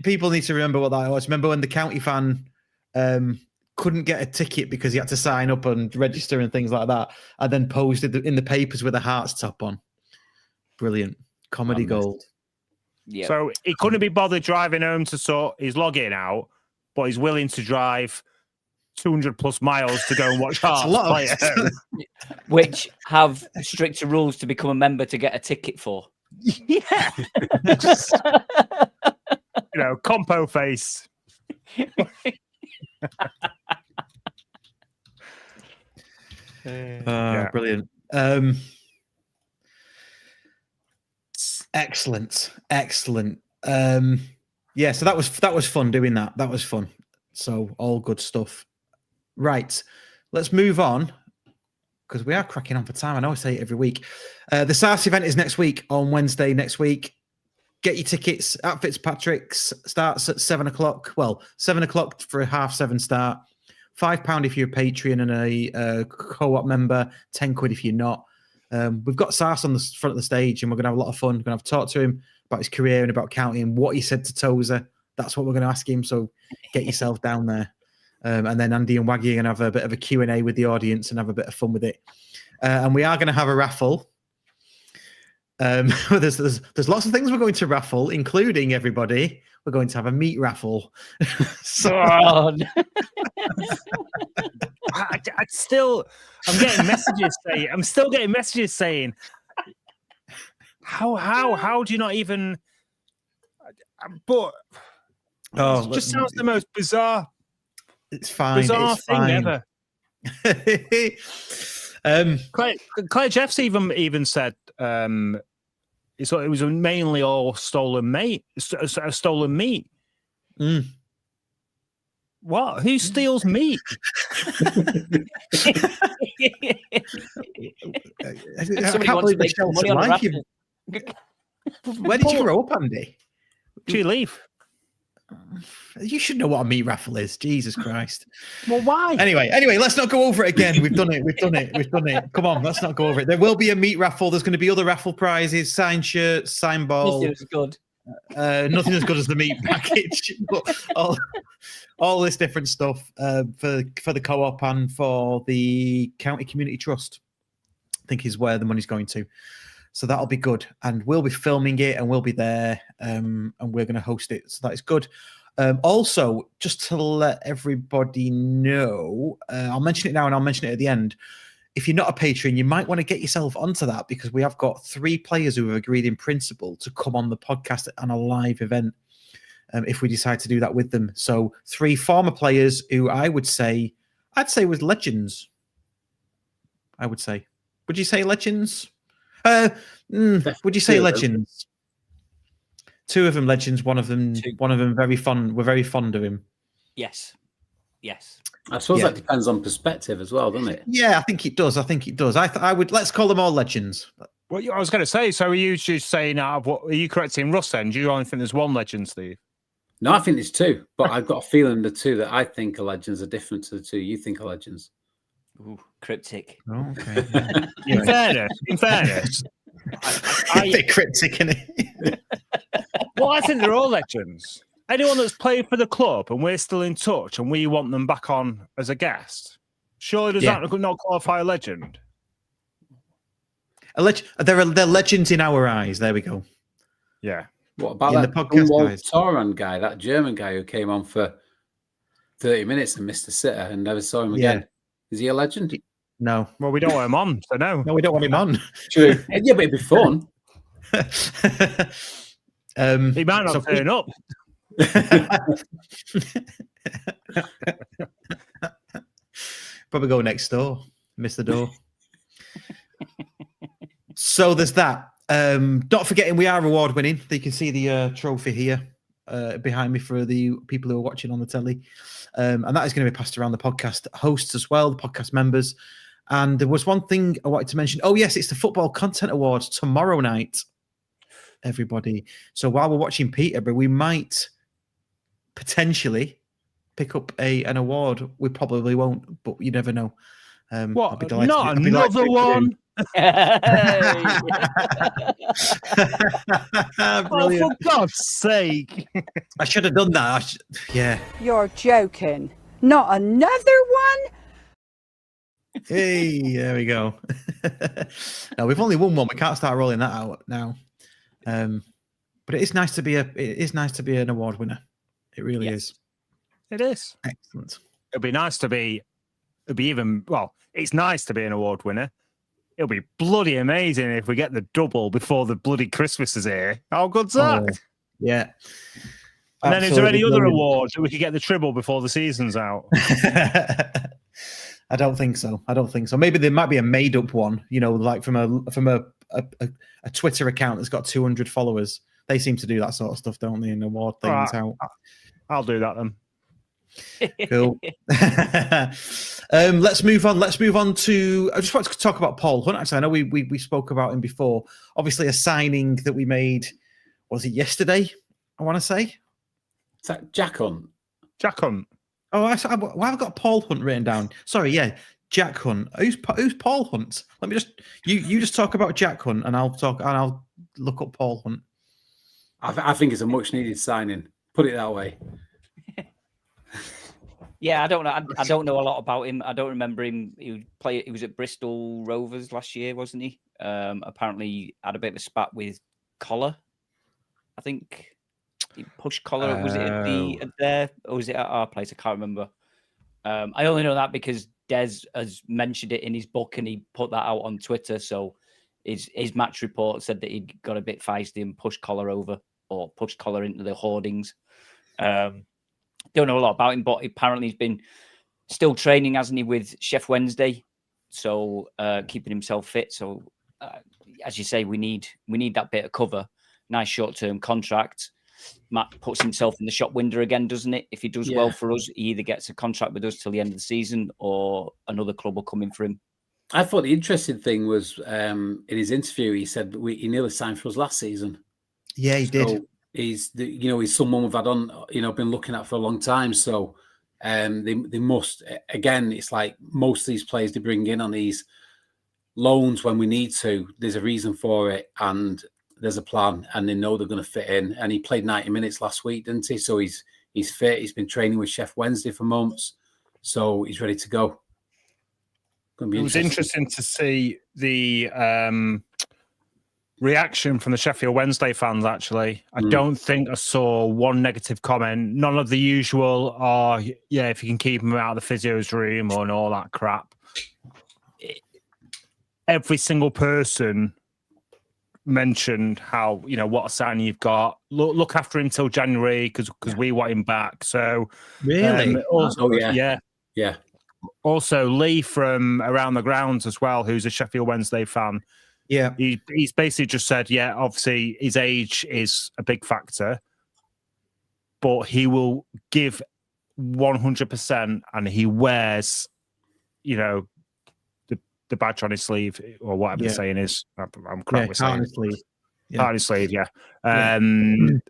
people need to remember what that was. Remember when the County fan couldn't get a ticket because he had to sign up and register and things like that, and then posted in the papers with a Hearts top on. Brilliant comedy gold. Yeah. So he couldn't be bothered driving home to sort his login out, but he's willing to drive 200 plus miles to go and watch Hearts play at home. Which have stricter rules to become a member to get a ticket for. Yeah. Compo face. Brilliant. Excellent. So that was fun doing that. That was fun. So all good stuff. Right. Let's move on because we are cracking on for time. I know I say it every week. The SARS event is next week on Wednesday next week. Get your tickets at Fitzpatrick's. Starts at 7:00. Well, 7:00 for a 7:30 start. £5 if you're a Patreon and a co-op member. £10 if you're not. We've got Sars on the front of the stage, and we're going to have a lot of fun. We're going to have to talk to him about his career and about County and what he said to Tozer. That's what we're going to ask him. So get yourself down there. And then Andy and Waggie are going to have a bit of a Q&A with the audience and have a bit of fun with it. And we are going to have a raffle. There's lots of things we're going to raffle, including everybody. We're going to have a meat raffle. I'm still getting messages saying, how do you not even? But it just sounds the most bizarre. It's fine. Bizarre thing ever. Claire Jeffs even said it was mainly all stolen meat. Stolen meat. Mm. What? Who steals meat? Somebody can't wants believe to the make shelter money on a like you. raffle. Where did you grow up, Andy? Did you leave? You should know what a meat raffle is. Jesus Christ. Well, why? Anyway, let's not go over it again. We've done it. Come on, let's not go over it. There will be a meat raffle. There's going to be other raffle prizes, signed shirts, signed ball. This is good. Nothing as good as the meat package. But all this different stuff for the co-op and for the County Community Trust, I think is where the money's going to. So that'll be good. And we'll be filming it and we'll be there and we're going to host it. So that is good. Also, just to let everybody know, I'll mention it now and I'll mention it at the end. If you're not a patron, you might want to get yourself onto that because we have got 3 players who have agreed in principle to come on the podcast on a live event if we decide to do that with them. So 3 former players who I'd say was legends. I would say. Would you say legends? Would you say legends? 2 of them legends. One of them very fun. We're very fond of him. Yes. I suppose that depends on perspective as well, doesn't it? Yeah, I think it does. I would. Let's call them all legends. Well, I was going to say. So, are you just saying out of what? Are you correcting Russ? Then do you only think there's 1 legend, Steve? No, I think there's 2, but I've got a feeling the 2 that I think are legends are different to the 2 you think are legends. Ooh, cryptic. Oh, okay. In fairness, a bit cryptic, isn't it? Well, I think they're all legends. Anyone that's played for the club and we're still in touch and we want them back on as a guest, surely does that not qualify a legend? They're legends in our eyes. There we go. Yeah. What about in that the podcast, guys? Toran guy, that German guy who came on for 30 minutes and missed a sitter and never saw him again? Is he a legend? No. Well, we don't want him on, so no. No, we don't want him on. True. Yeah, but it'd be fun. He might not turn up. Probably go next door. Miss the door. So there's that. Not forgetting we are award winning. You can see the trophy here behind me for the people who are watching on the telly. And that is going to be passed around the podcast hosts as well, the podcast members. And there was one thing I wanted to mention. Oh, yes, it's the Football Content Awards tomorrow night, everybody. So while we're watching Peterborough, we might potentially pick up an award. We probably won't, but you never know. What? Not another one? Oh, for God's sake. I should have done that. Yeah. You're joking. Not another one? Hey, there we go. No, we've only won one. We can't start rolling that out now. But it is nice to be an award winner. It really is. It is. Excellent. It's nice to be an award winner. It'll be bloody amazing if we get the double before the bloody Christmas is here. How good's that? Oh, yeah. And then is there any other awards that we could get the treble before the season's out? I don't think so. Maybe there might be a made-up one, like from a Twitter account that's got 200 followers. They seem to do that sort of stuff, don't they? And award things out. I'll do that then. Cool. Let's move on. To. I just want to talk about Paul Hunt. Actually, I know we spoke about him before. Obviously, a signing that we made. Was it yesterday? I want to say. Is that Jack Hunt? Jack Hunt. Oh, I've got Paul Hunt written down. Sorry, yeah, Jack Hunt. Who's Paul Hunt? Let me just you just talk about Jack Hunt, and I'll look up Paul Hunt. I think it's a much needed signing. Put it that way. Yeah, I don't know. I don't know a lot about him. I don't remember him. He was at Bristol Rovers last year, wasn't he? Apparently, he had a bit of a spat with Collar. I think he pushed Collar. Was it at there, or was it at our place? I can't remember. I only know that because Des has mentioned it in his book, and he put that out on Twitter. So his match report said that he got a bit feisty and pushed Collar over, or pushed Collar into the hoardings. Don't know a lot about him, but apparently he's been Still training, hasn't he, with Chef Wednesday? So keeping himself fit. So as you say, we need that bit of cover. Nice short-term contract. Matt puts himself in the shop window again, doesn't it? If he does well for us, he either gets a contract with us till the end of the season or another club will come in for him. I thought the interesting thing was in his interview, he said he nearly signed for us last season. Yeah, he did. He's someone we've had on, been looking at for a long time. So they must, again, it's like most of these players they bring in on these loans when we need to. There's a reason for it, and there's a plan, and they know they're going to fit in. And he played 90 minutes last week, didn't he? So he's fit. He's been training with Chef Wednesday for months, so he's ready to go. It was interesting to see the reaction from the Sheffield Wednesday fans, actually. I don't think I saw one negative comment. None of the usual, if you can keep him out of the physio's room and all that crap. Every single person mentioned how, what a signing you've got. Look after him till January because we want him back. So really? Yeah. Also, Lee from Around the Grounds as well, who's a Sheffield Wednesday fan. Yeah. He's basically just said, obviously his age is a big factor, but he will give 100% and he wears, the badge on his sleeve or whatever the saying is. I'm correct with saying. Heart on his sleeve, yeah. And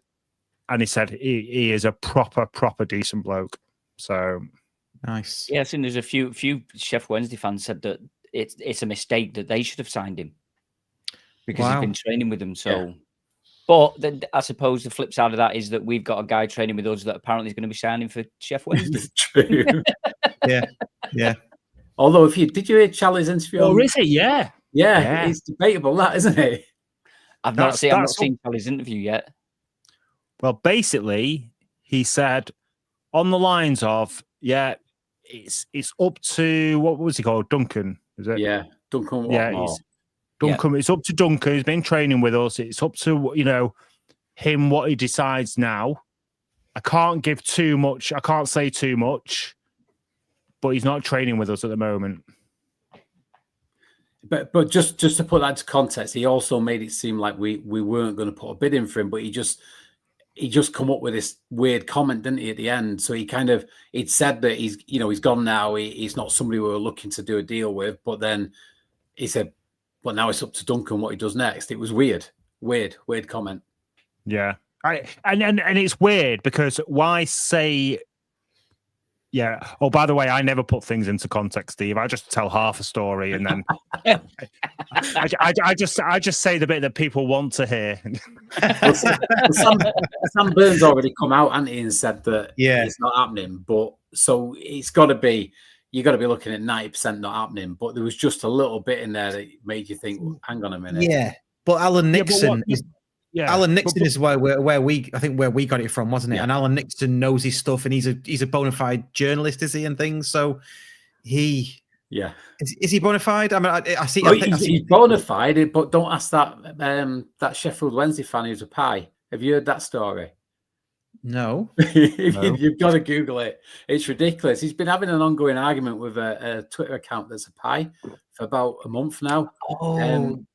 he said he is a proper decent bloke. So... Nice. Yeah, I think there's a few Chef Wednesday fans said that it's a mistake that they should have signed him because he's been training with them. So, but then I suppose the flip side of that is that we've got a guy training with us that apparently is going to be signing for Chef Wednesday. True. Yeah. Although, did you hear Charlie's interview? Oh, is it? Yeah. It's debatable, that isn't it? I've not seen Charlie's interview yet. Well, basically, he said on the lines of, it's up to, what was he called? Duncan, is it? Yeah, Duncan. Duncan. It's up to Duncan. He's been training with us. It's up to him what he decides now. I can't give too much. I can't say too much, but he's not training with us at the moment. But just to put that into context, he also made it seem like we weren't going to put a bid in for him, but he just come up with this weird comment, didn't he, at the end? So he'd said that he's gone now. He's not somebody we were looking to do a deal with. But then he said, well, now it's up to Duncan what he does next. It was weird comment. Yeah. And it's weird because why say, oh, by the way, I never put things into context, Steve. I just tell half a story and then I just say the bit that people want to hear. Sam Burns already come out, hasn't he, and said that it's not happening. But so it's got to be, you got to be looking at 90% not happening. But there was just a little bit in there that made you think, well, hang on a minute. Yeah, but Alan Nixon is. Yeah, Alan Nixon is where we got it from, wasn't it? Yeah. And Alan Nixon knows his stuff, and he's a bona fide journalist, is he, and things. So is he bona fide? I mean, I see. He's bona fide, but don't ask that Sheffield Wednesday fan who's a pie. Have you heard that story? No. You've got to Google it. It's ridiculous. He's been having an ongoing argument with a Twitter account that's a pie for about a month now.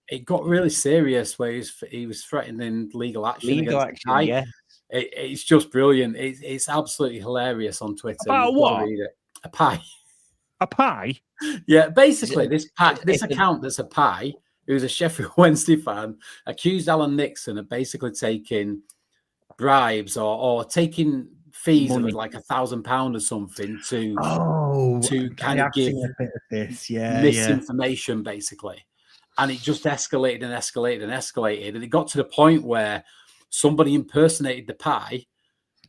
It got really serious where he was threatening legal action. Yeah. It's just brilliant. It's absolutely hilarious on Twitter. About what? Read it. A pie. A pie? Yeah, basically this account that's a pie, who's a Sheffield Wednesday fan, accused Alan Nixon of basically taking bribes or taking fees of like £1,000 or something to kind of give a bit of this, misinformation, basically. And it just escalated and escalated and escalated. And it got to the point where somebody impersonated the pie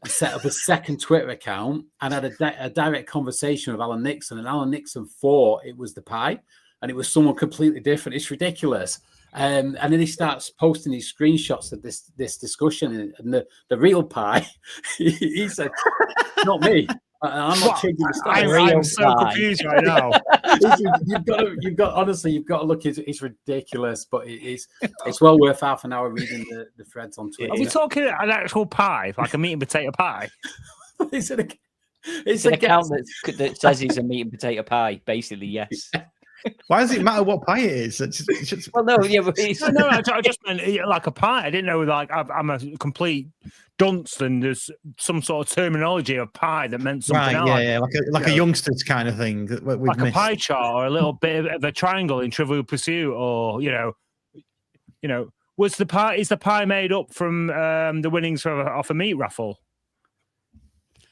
and set up a second Twitter account and had a direct conversation with Alan Nixon. And Alan Nixon thought it was the pie and it was someone completely different. It's ridiculous. And then he starts posting these screenshots of this discussion. And the real pie, he said, not me. I'm not changing the story. I'm so confused right now. You've got to look. It's ridiculous, but it's well worth half an hour reading the threads on Twitter. Are we talking an actual pie, like a meat and potato pie? It's an a account that says he's a meat and potato pie. Basically, yes. Why does it matter what pie it is? It's just... Well, no, yeah, but he's... No, I just meant like a pie. I didn't know like I'm a complete dunce and there's some sort of terminology of pie that meant something else. Yeah, like a youngsters kind of thing that we've like missed. A pie chart or a little bit of a triangle in Trivial Pursuit, or is the pie made up from the winnings off a meat raffle?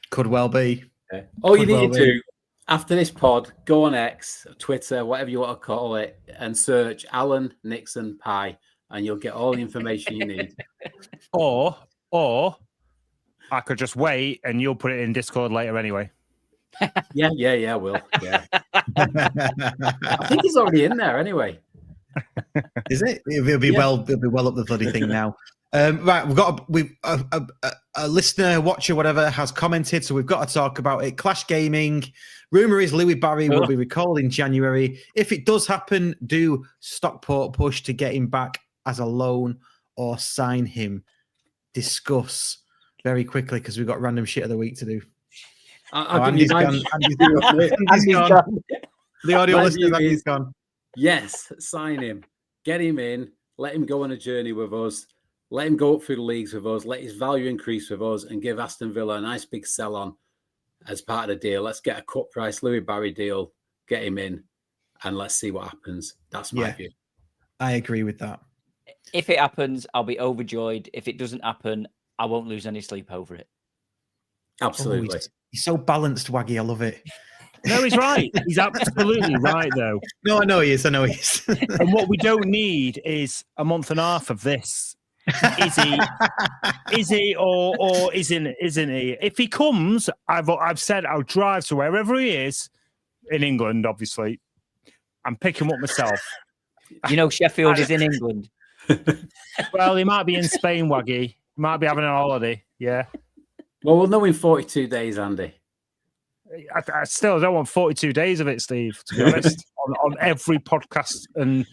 Could well be. Yeah. All you need to do after this pod, go on X, Twitter, whatever you want to call it, and search Alan Nixon pie, and you'll get all the information you need. Or I could just wait and you'll put it in Discord later anyway. Yeah, I will. Yeah. I think he's already in there anyway. Is it? It'll be well up the bloody thing now. Right, we've a listener, watcher, whatever, has commented, so we've got to talk about it. Clash Gaming. Rumor is Louis Barry will be recalled in January. If it does happen, do Stockport push to get him back as a loan or sign him? Discuss very quickly because we've got random shit of the week to do. Andy's gone. Andy's gone. The audio listeners, Andy's gone. Yes, sign him. Get him in. Let him go on a journey with us. Let him go up through the leagues with us. Let his value increase with us and give Aston Villa a nice big sell on as part of the deal. Let's get a cut price Louis Barry deal. Get him in and let's see what happens. That's my view. I agree with that. If it happens, I'll be overjoyed. If it doesn't happen, I won't lose any sleep over it. Absolutely. He's so balanced, Waggie. I love it. No, he's right. He's absolutely right, though. No, I know he is. And what we don't need is a month and a half of this. Is he or isn't he? If he comes, I've said I'll drive to wherever he is in England, obviously, and pick him up myself. Sheffield is in England. Well, he might be in Spain, Waggie. He might be having a holiday. Yeah. Well, we'll know in 42 days, Andy. I still don't want 42 days of it, Steve, to be honest, on every podcast and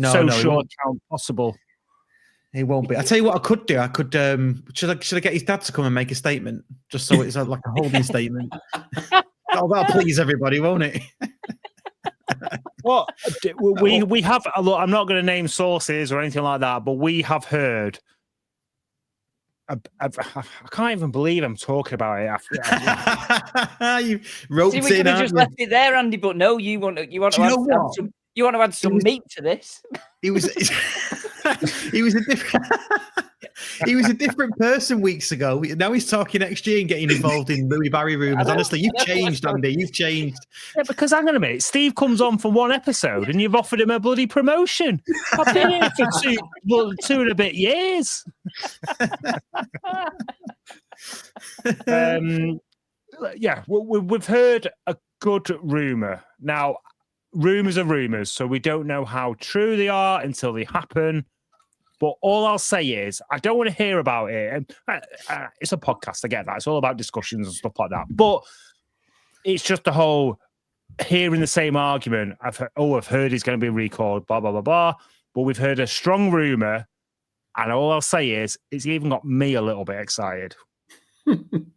social account possible. He won't be. I tell you what I could do. I could should I get his dad to come and make a statement just so it's like a holding statement. That'll please everybody, won't it? Well, we have a lot. I'm not going to name sources or anything like that, but we have heard. I can't even believe I'm talking about it. You roped in. We could have just left it there, Andy. But no, you want to add some meat to this. He was a different person weeks ago. Now he's talking XG and getting involved in Louis Barry rumours. Honestly, you've changed, Andy. You've changed. Yeah, because hang on a minute. Steve comes on for one episode and you've offered him a bloody promotion. I've been here for two and a bit years. We've heard a good rumour. Now, rumours are rumours, so we don't know how true they are until they happen. But all I'll say is, I don't want to hear about it. And it's a podcast, I get that. It's all about discussions and stuff like that. But it's just the whole hearing the same argument. I've heard he's going to be recalled, blah, blah, blah, blah. But we've heard a strong rumour. And all I'll say is, it's even got me a little bit excited. Can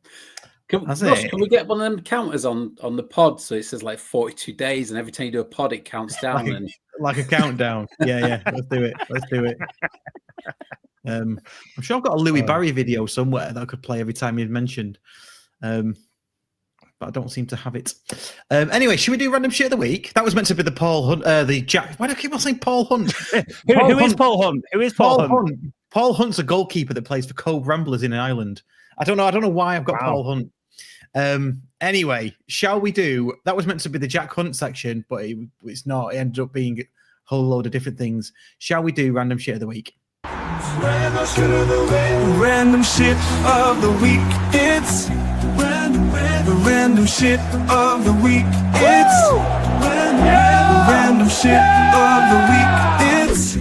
we get one of them counters on the pod so it says like 42 days and every time you do a pod it counts down? Like a countdown. Yeah. Let's do it. I'm sure I've got a Louis Barry video somewhere that I could play every time you've mentioned. But I don't seem to have it. Anyway, should we do random shit of the week? That was meant to be the Paul Hunt, the Jack. Why do I keep on saying Paul Hunt? Who is Paul Hunt? Paul Hunt? Paul Hunt's a goalkeeper that plays for Cove Ramblers in Ireland. I don't know why I've got Paul Hunt. Anyway, shall we do? That was meant to be the Jack Hunt section, but it's not. It ended up being a whole load of different things. Shall we do random shit of the week? Random shit of the week. Random shit of the week. It's random shit of the week. It's random shit of the week. It's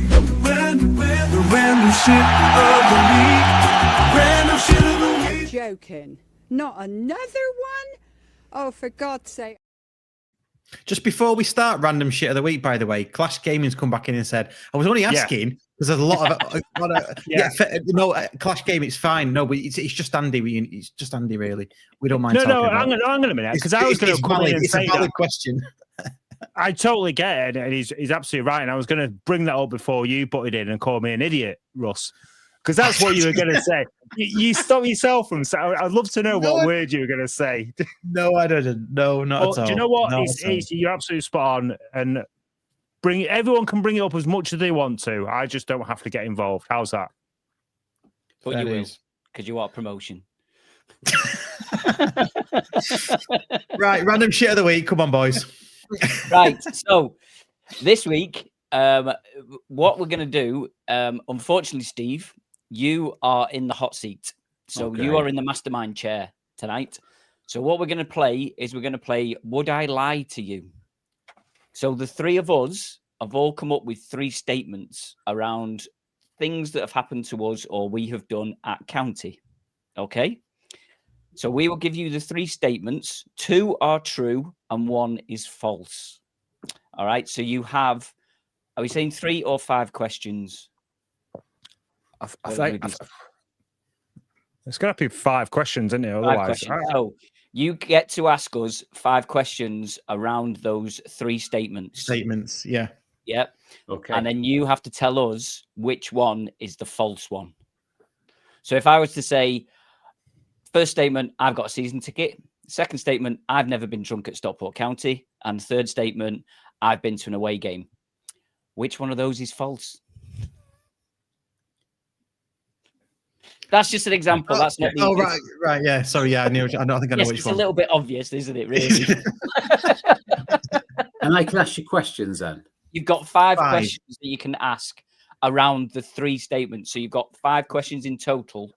random shit of the week. Random shit of the week. Joking. Not another one? Oh, for God's sake. Just before we start random shit of the week, by the way, Clash Gaming's come back in and said, I was only asking because there's a lot of Clash Game, it's fine. No, but it's just Andy. It's just Andy, really. We don't mind. No, hang on a minute, because I was going to come in and say it's a valid question. I totally get it, and he's absolutely right. And I was going to bring that up before you put it in and call me an idiot, Russ, because that's what you were going to say. You stop yourself from saying. I'd love to know what word you were going to say. No, I didn't. No, not at all. Do you know what? You're absolutely spot on, and everyone can bring it up as much as they want to. I just don't have to get involved. How's that? But you will, because you want promotion. Right, random shit of the week. Come on, boys. Right. So this week, what we're going to do, unfortunately, Steve, you are in the hot seat. So you are in the mastermind chair tonight. So what we're going to play is Would I Lie to You? So the three of us have all come up with 3 statements around things that have happened to us or we have done at county. Okay? So we will give you the 3 statements. 2 are true and 1 is false. All right. So you have, are we saying 3 or 5 questions? I think it's going to be 5 questions, isn't it? Otherwise, so you get to ask us 5 questions around those 3 statements. Statements, yeah. Yep. Okay. And then you have to tell us which one is the false one. So if I was to say, first statement, I've got a season ticket. Second statement, I've never been drunk at Stockport County. And third statement, I've been to an away game. Which one of those is false? That's just an example. That's not. Right, yeah. Sorry, yeah. I think I know which one. It's a little bit obvious, isn't it? Really. And I can ask you questions then. You've got 5 questions that you can ask around the 3 statements. So you've got 5 questions in total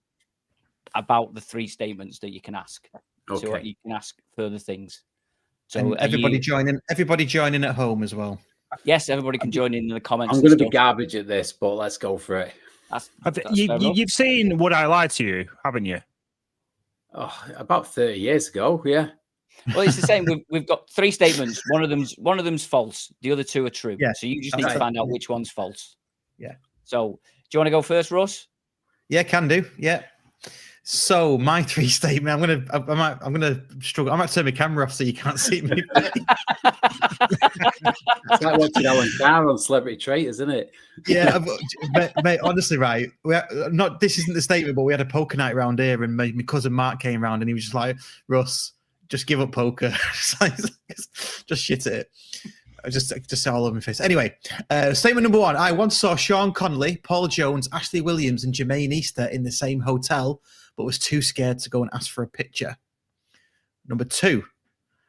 about the 3 statements that you can ask. Okay. So you can ask further things. So and everybody joining at home as well. Yes, everybody can join in the comments. I'm going to be garbage at this, but let's go for it. You've seen Would I Lie to You, haven't you? Oh, about 30 years ago, yeah. Well, it's the same. We've got 3 statements. One of them's false. The other 2 are true. Yeah, so you just need to find out which one's false. Yeah. So do you want to go first, Russ? Yeah, can do. Yeah. So my 3 statement. I'm gonna struggle. I might turn my camera off so you can't see me. It's like watching Alan Carr on Celebrity Traitors, isn't it? Yeah, mate, honestly, right. This isn't the statement, but we had a poker night around here, and my cousin Mark came round, and he was just like, "Russ, just give up poker, just shit at it." Just all over my face. Anyway, statement number 1. I once saw Sean Connolly, Paul Jones, Ashley Williams, and Jermaine Easter in the same hotel, but was too scared to go and ask for a picture. Number 2.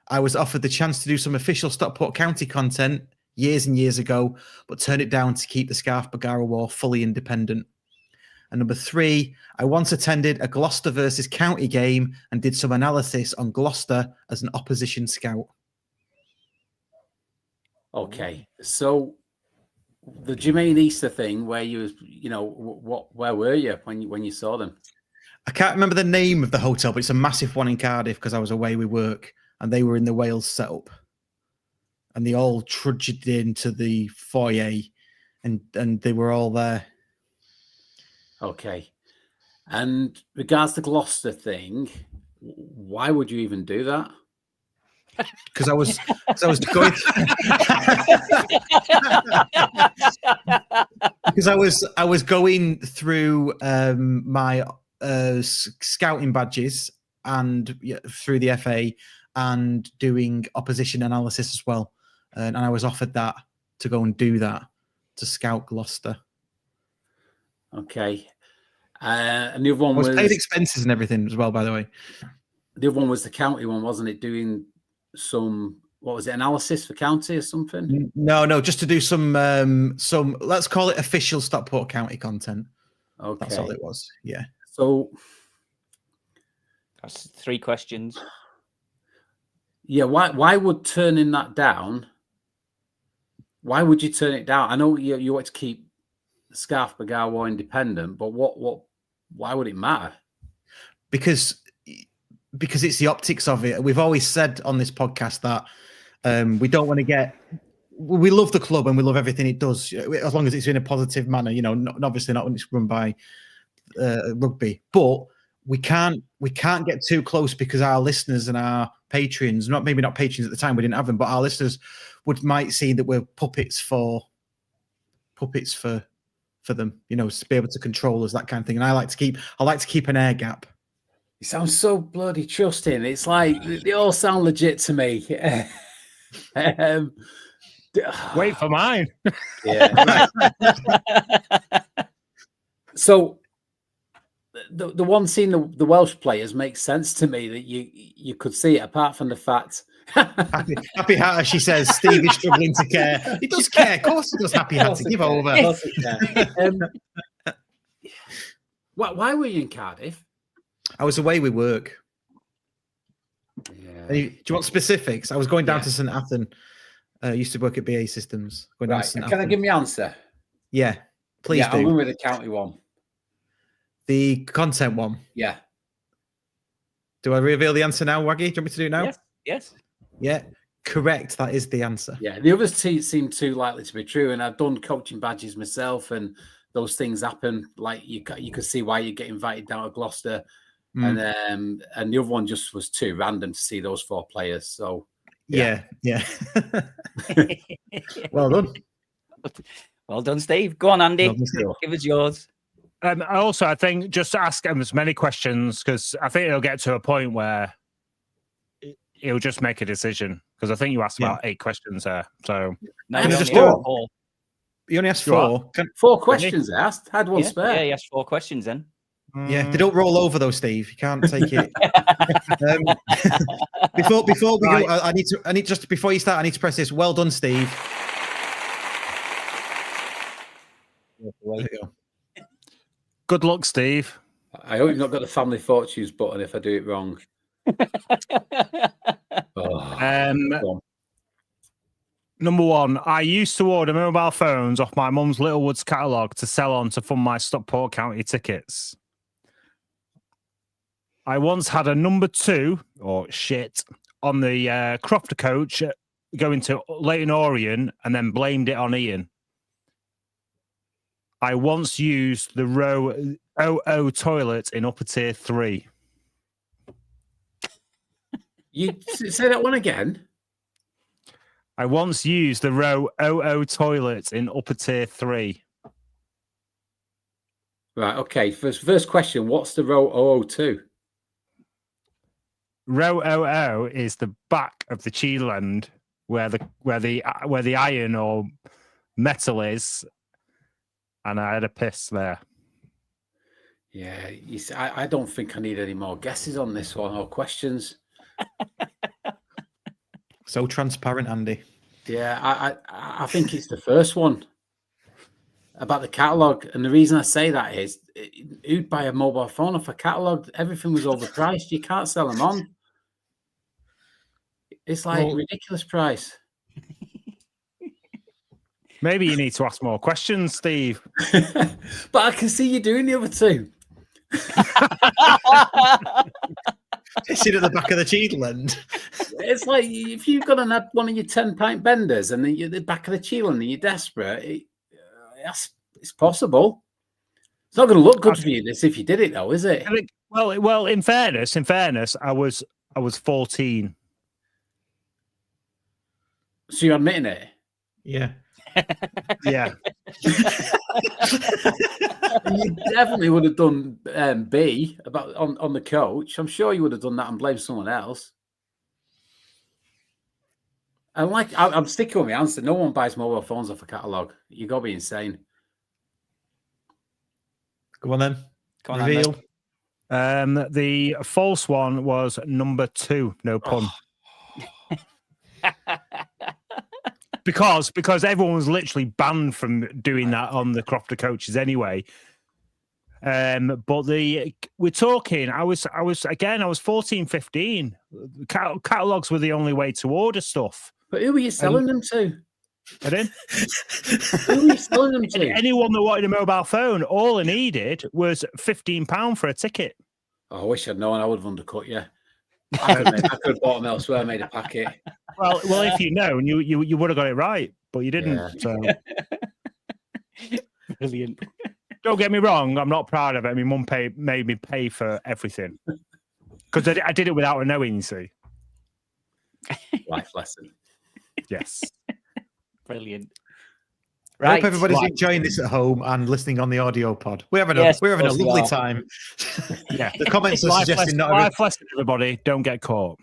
I was offered the chance to do some official Stockport County content years and years ago, but turned it down to keep the Scarf Bergara War fully independent. And number 3, I once attended a Gloucester versus County game and did some analysis on Gloucester as an opposition scout. Okay, so the Jermaine Easter thing, where where were you when you saw them? I can't remember the name of the hotel, but it's a massive one in Cardiff because I was away with work and they were in the Wales setup. And they all trudged into the foyer and they were all there. Okay. And regards to Gloucester thing, why would you even do that? Because I was going because I was going through my scouting badges and through the FA and doing opposition analysis as well, and I was offered that to go and do that to scout Gloucester. Okay, and the other one was paid expenses and everything as well, by the way. The other one was the county one, wasn't it? Doing some, what was it, analysis for county or something? No, just to do some let's call it official Stockport County content. Okay, that's all it was. Yeah. So that's 3 questions. Yeah, why would turning that down? Why would you turn it down? I know you want to keep the Scarf Bergara War independent, but why would it matter? Because it's the optics of it. We've always said on this podcast that We don't want to get. We love the club and we love everything it does, as long as it's in a positive manner. Obviously not when it's run by rugby, but we can't get too close because our listeners and our patrons, maybe not patrons at the time, we didn't have them, but our listeners might see that we're puppets for them, to be able to control us, that kind of thing. And I like to keep an air gap. It sounds so bloody trusting. It's like they all sound legit to me. Wait for mine. Yeah. So the one seeing the Welsh players makes sense to me that you could see it, apart from the fact. Happy Hatter, she says, Steve is struggling to care. He does care. Of course he does, Happy Hatter. Give over. Why were you in Cardiff? I was away with work. Yeah. Do you want specifics? I was going down to St. Athan. Used to work at BA Systems. Going down to St. Can I Athan. give me answer? Yeah, please do. I'll go with the county one. The content one. Yeah. Do I reveal the answer now, Waggie? Do you want me to do it now? Yes. Yeah, correct. That is the answer. Yeah, the others seem too likely to be true, and I've done coaching badges myself, and those things happen. Like you could see why you get invited down to Gloucester, and the other one just was too random to see those 4 players. So yeah. Well done. Well done, Steve. Go on, Andy. Well done, Give us yours. I think just to ask him as many questions, because I think it'll get to a point where he'll just make a decision. Because I think you asked about 8 questions there. So No, you you just only do asked it. 4. You only asked 4. 4 questions asked. Had one Yeah, spare. you asked 4 questions then. Yeah, they don't roll over though, Steve. You can't take it. Before we go, I need just before you start, I need to press this. Well done, Steve. There you go. good luck, Steve. I hope you've not got the family fortunes button if I do it wrong. Number 1, I used to order mobile phones off my mum's Littlewoods catalogue to sell on to fund my Stockport County tickets. I once had a number 2, or shit, on the Crofter coach going to Leighton Orient and then blamed it on Ian. I once used the row 00 toilet in upper tier 3. You say that one again? I once used the row 00 toilet in upper tier 3. Right, okay. First question, what's the row 002? Row 00 is the back of the cheetle end where the iron or metal is, and I had a piss there. Yeah, you see, I don't think I need any more guesses on this one or questions. So transparent, Andy. Yeah, I think it's the first one about the catalogue. And the reason I say that is who'd buy a mobile phone off a catalogue? Everything was overpriced. You can't sell them on. It's like a ridiculous price. Maybe you need to ask more questions, Steve. But I can see you doing the other 2. Pissing at the back of the cheetle end. It's like if you've got one of your 10-pint benders and then you're at the back of the cheetle and you're desperate, it's possible. It's not going to look good for you this if you did it though, is it? Well, in fairness, I was 14. So you're admitting it? Yeah. Yeah. You definitely would have done B about on the coach. I'm sure you would have done that and blamed someone else. And I'm sticking with my answer. No one buys mobile phones off a catalogue. You got to be insane. Go on then. Come on, Reveal. The false one was number 2. No pun. Because everyone was literally banned from doing that on the Crofter coaches anyway. But we're talking, I was 14, 15. Catalogs were the only way to order stuff. But who were you selling them to? Pardon? Who were you selling them to? Anyone that wanted a mobile phone, all I needed was £15 for a ticket. Oh, I wish I'd known. I would have undercut you. I could have bought them elsewhere, made a packet. Well, if you know, and you would have got it right, but you didn't. Yeah. So Brilliant. don't get me wrong, I'm not proud of it. My mum made me pay for everything because I did it without her knowing. You see, Life lesson. yes. Brilliant. I Right. hope everybody's enjoying this at home and listening on the audio pod. We're having a Yes, we're having a of course we lovely are. time. Yeah. The comments are Life suggesting life lesson, everybody, don't get caught.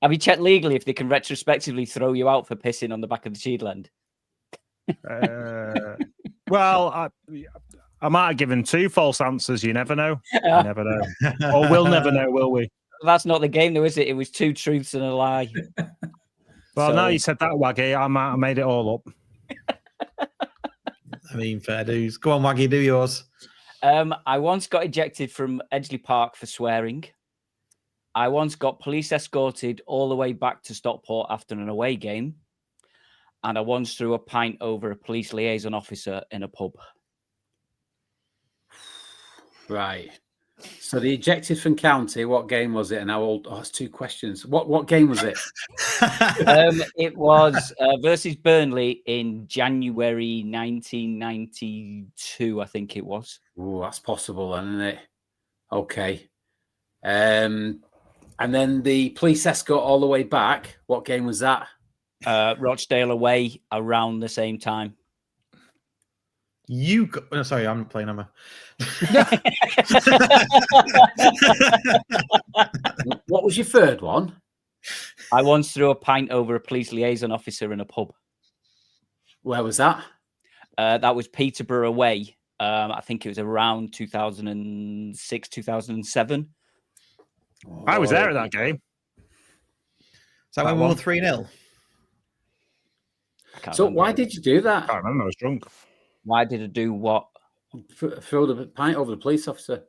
Have you checked legally if they can retrospectively throw you out for pissing on the back of the Cheadland? Well, I might have given 2 false answers. You never know. You never know. Or we'll never know, will we? That's not the game, though, is it? It was 2 truths and a lie. Well, So- now you said that, Waggie, I made it all up. I mean, fair dues. Go on, Waggie, do yours. I once got ejected from Edgeley Park for swearing. I once got police escorted all the way back to Stockport after an away game. And I once threw a pint over a police liaison officer in a pub. Right. So the ejected from county, what game was it and how old? Oh, it's 2 questions. What game was it? It was versus Burnley in January 1992, I think it was. Oh, that's possible, then, isn't it? Okay. And then the police escort all the way back. What game was that? Rochdale away around the same time. You got, oh, sorry, I'm playing Emma. What was your third one? I once threw a pint over a police liaison officer in a pub. Where was that? That was Peterborough away. I think it was around 2006, 2007. I was there at that game. Is that when we won 3-0? So why did you do that? I can't remember, I was drunk. Why did I do what? Throw the pint over the police officer.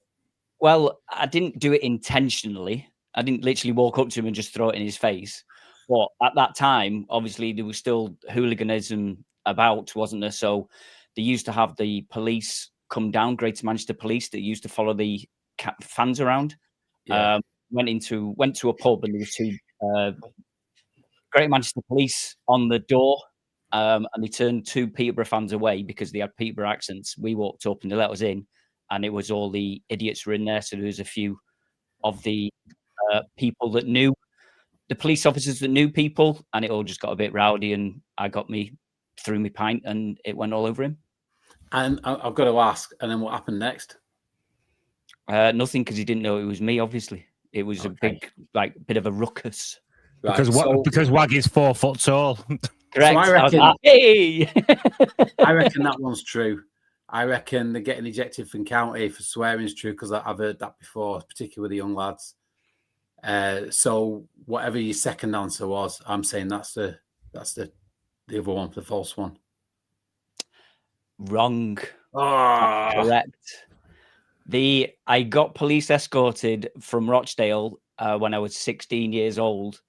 Well, I didn't do it intentionally. I didn't literally walk up to him and just throw it in his face. But at that time, obviously, there was still hooliganism about, wasn't there? So they used to have the police come down, Greater Manchester Police, that used to follow the fans around. Yeah. Went to a pub and there was 2 Greater Manchester Police on the door. And they turned 2 Peterborough fans away because they had Peterborough accents. We walked up and they let us in, and it was all the idiots were in there. So there was a few of the people that knew, the police officers that knew people, and it all just got a bit rowdy. And threw me pint, and it went all over him. And I've got to ask, and then what happened next? Nothing, because he didn't know it was me. Obviously, it was a big, bit of a ruckus. Right, Because Waggie's 4 foot tall. Correct. So I I was reckon- like, hey! I reckon that one's true. I reckon the getting ejected from county for swearing is true because I've heard that before, particularly with the young lads. So whatever your second answer was, I'm saying that's the other one, the false one. Wrong. Oh, Correct. I got police escorted from Rochdale when I was 16 years old.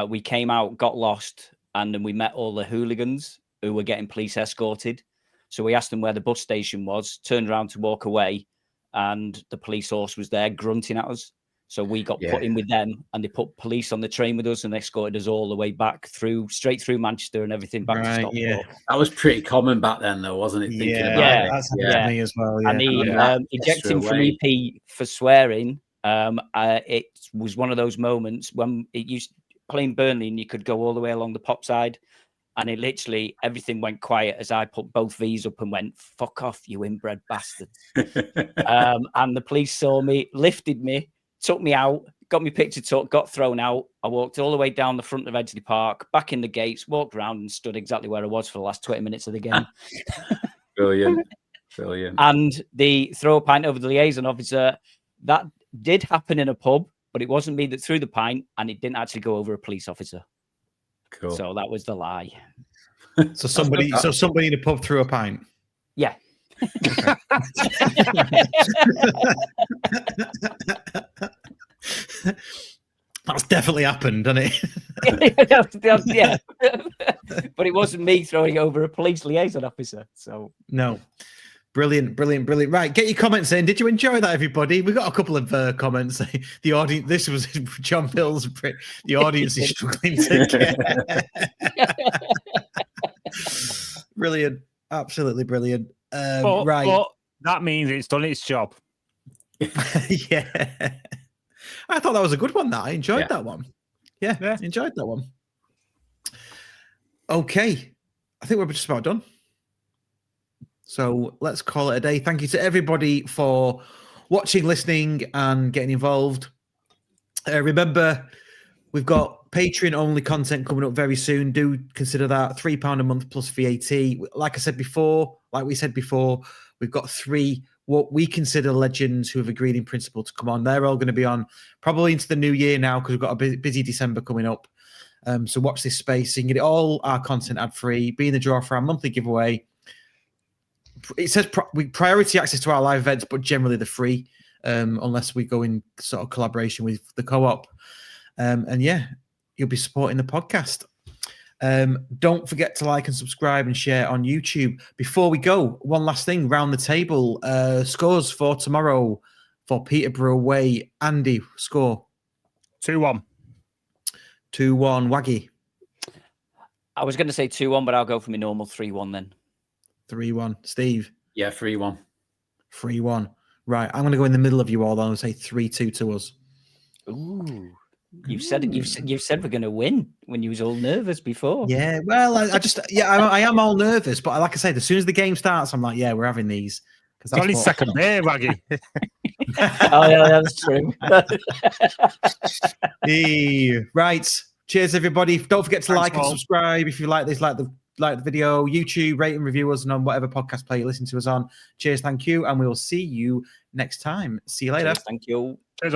We came out, got lost, and then we met all the hooligans who were getting police escorted. So we asked them where the bus station was, turned around to walk away, and the police horse was there grunting at us. So we got put in with them, and they put police on the train with us and escorted us all the way back straight through Manchester and everything back to Stockport. Yeah. that was pretty common back then, though, wasn't it? Thinking about Yeah. it. That's happened to me as well. Yeah. And the ejecting from EP for swearing, it was one of those moments when it used playing Burnley and you could go all the way along the pop side, and it literally everything went quiet as I put both V's up and went, "Fuck off, you inbred bastards." And the police saw me, lifted me, took me out, got me picture took, got thrown out. I walked all the way down the front of Edgeley Park, back in the gates, walked around and stood exactly where I was for the last 20 minutes of the game. Brilliant. And the throw a pint over the liaison officer, that did happen in a pub, but it wasn't me that threw the pint, and it didn't actually go over a police officer. Cool. So that was the lie. So somebody in a pub threw a pint. Yeah. That's definitely happened, hasn't it? Yeah. But it wasn't me throwing over a police liaison officer. So No. Brilliant. Right, get your comments in. Did you enjoy that, everybody? We got a couple of comments. The audience, this was John Mills. The audience is struggling to get. Brilliant. Absolutely brilliant. But that means it's done its job. Yeah. I thought that was a good one. I enjoyed that one. Yeah, enjoyed that one. Okay. I think we're just about done. So let's call it a day. Thank you to everybody for watching, listening, and getting involved. Remember, we've got Patreon-only content coming up very soon. Do consider that £3 a month plus VAT. Like we said before, we've got 3 what we consider legends who have agreed in principle to come on. They're all going to be on probably into the new year now because we've got a busy December coming up. So watch this space. So you can get all our content ad-free, be in the draw for our monthly giveaway. It says priority access to our live events, but generally they're free unless we go in sort of collaboration with the co-op. And yeah, you'll be supporting the podcast. Don't forget to like and subscribe and share on YouTube. Before we go, one last thing, round the table. Scores for tomorrow for Peterborough away. Andy, score? 2-1. 2-1. Waggie? I was going to say 2-1, but I'll go for my normal 3-1 then. 3-1. Steve? Yeah, 3-1. 3-1. Right, I'm going to go in the middle of you all and say 3-2 to us. Ooh. You've said it. You've said we're going to win when you was all nervous before. Yeah, well, I am all nervous, but like I said, as soon as the game starts, I'm like, yeah, we're having these. It's only second there, Waggie. Oh yeah, that's true. Right. Cheers, everybody. Don't forget to like and subscribe if you like this, like the video, YouTube, rate and review us, and on whatever podcast player you listen to us on. Cheers, thank you, and we will see you next time. See you later. Cheers, thank you. Cheers.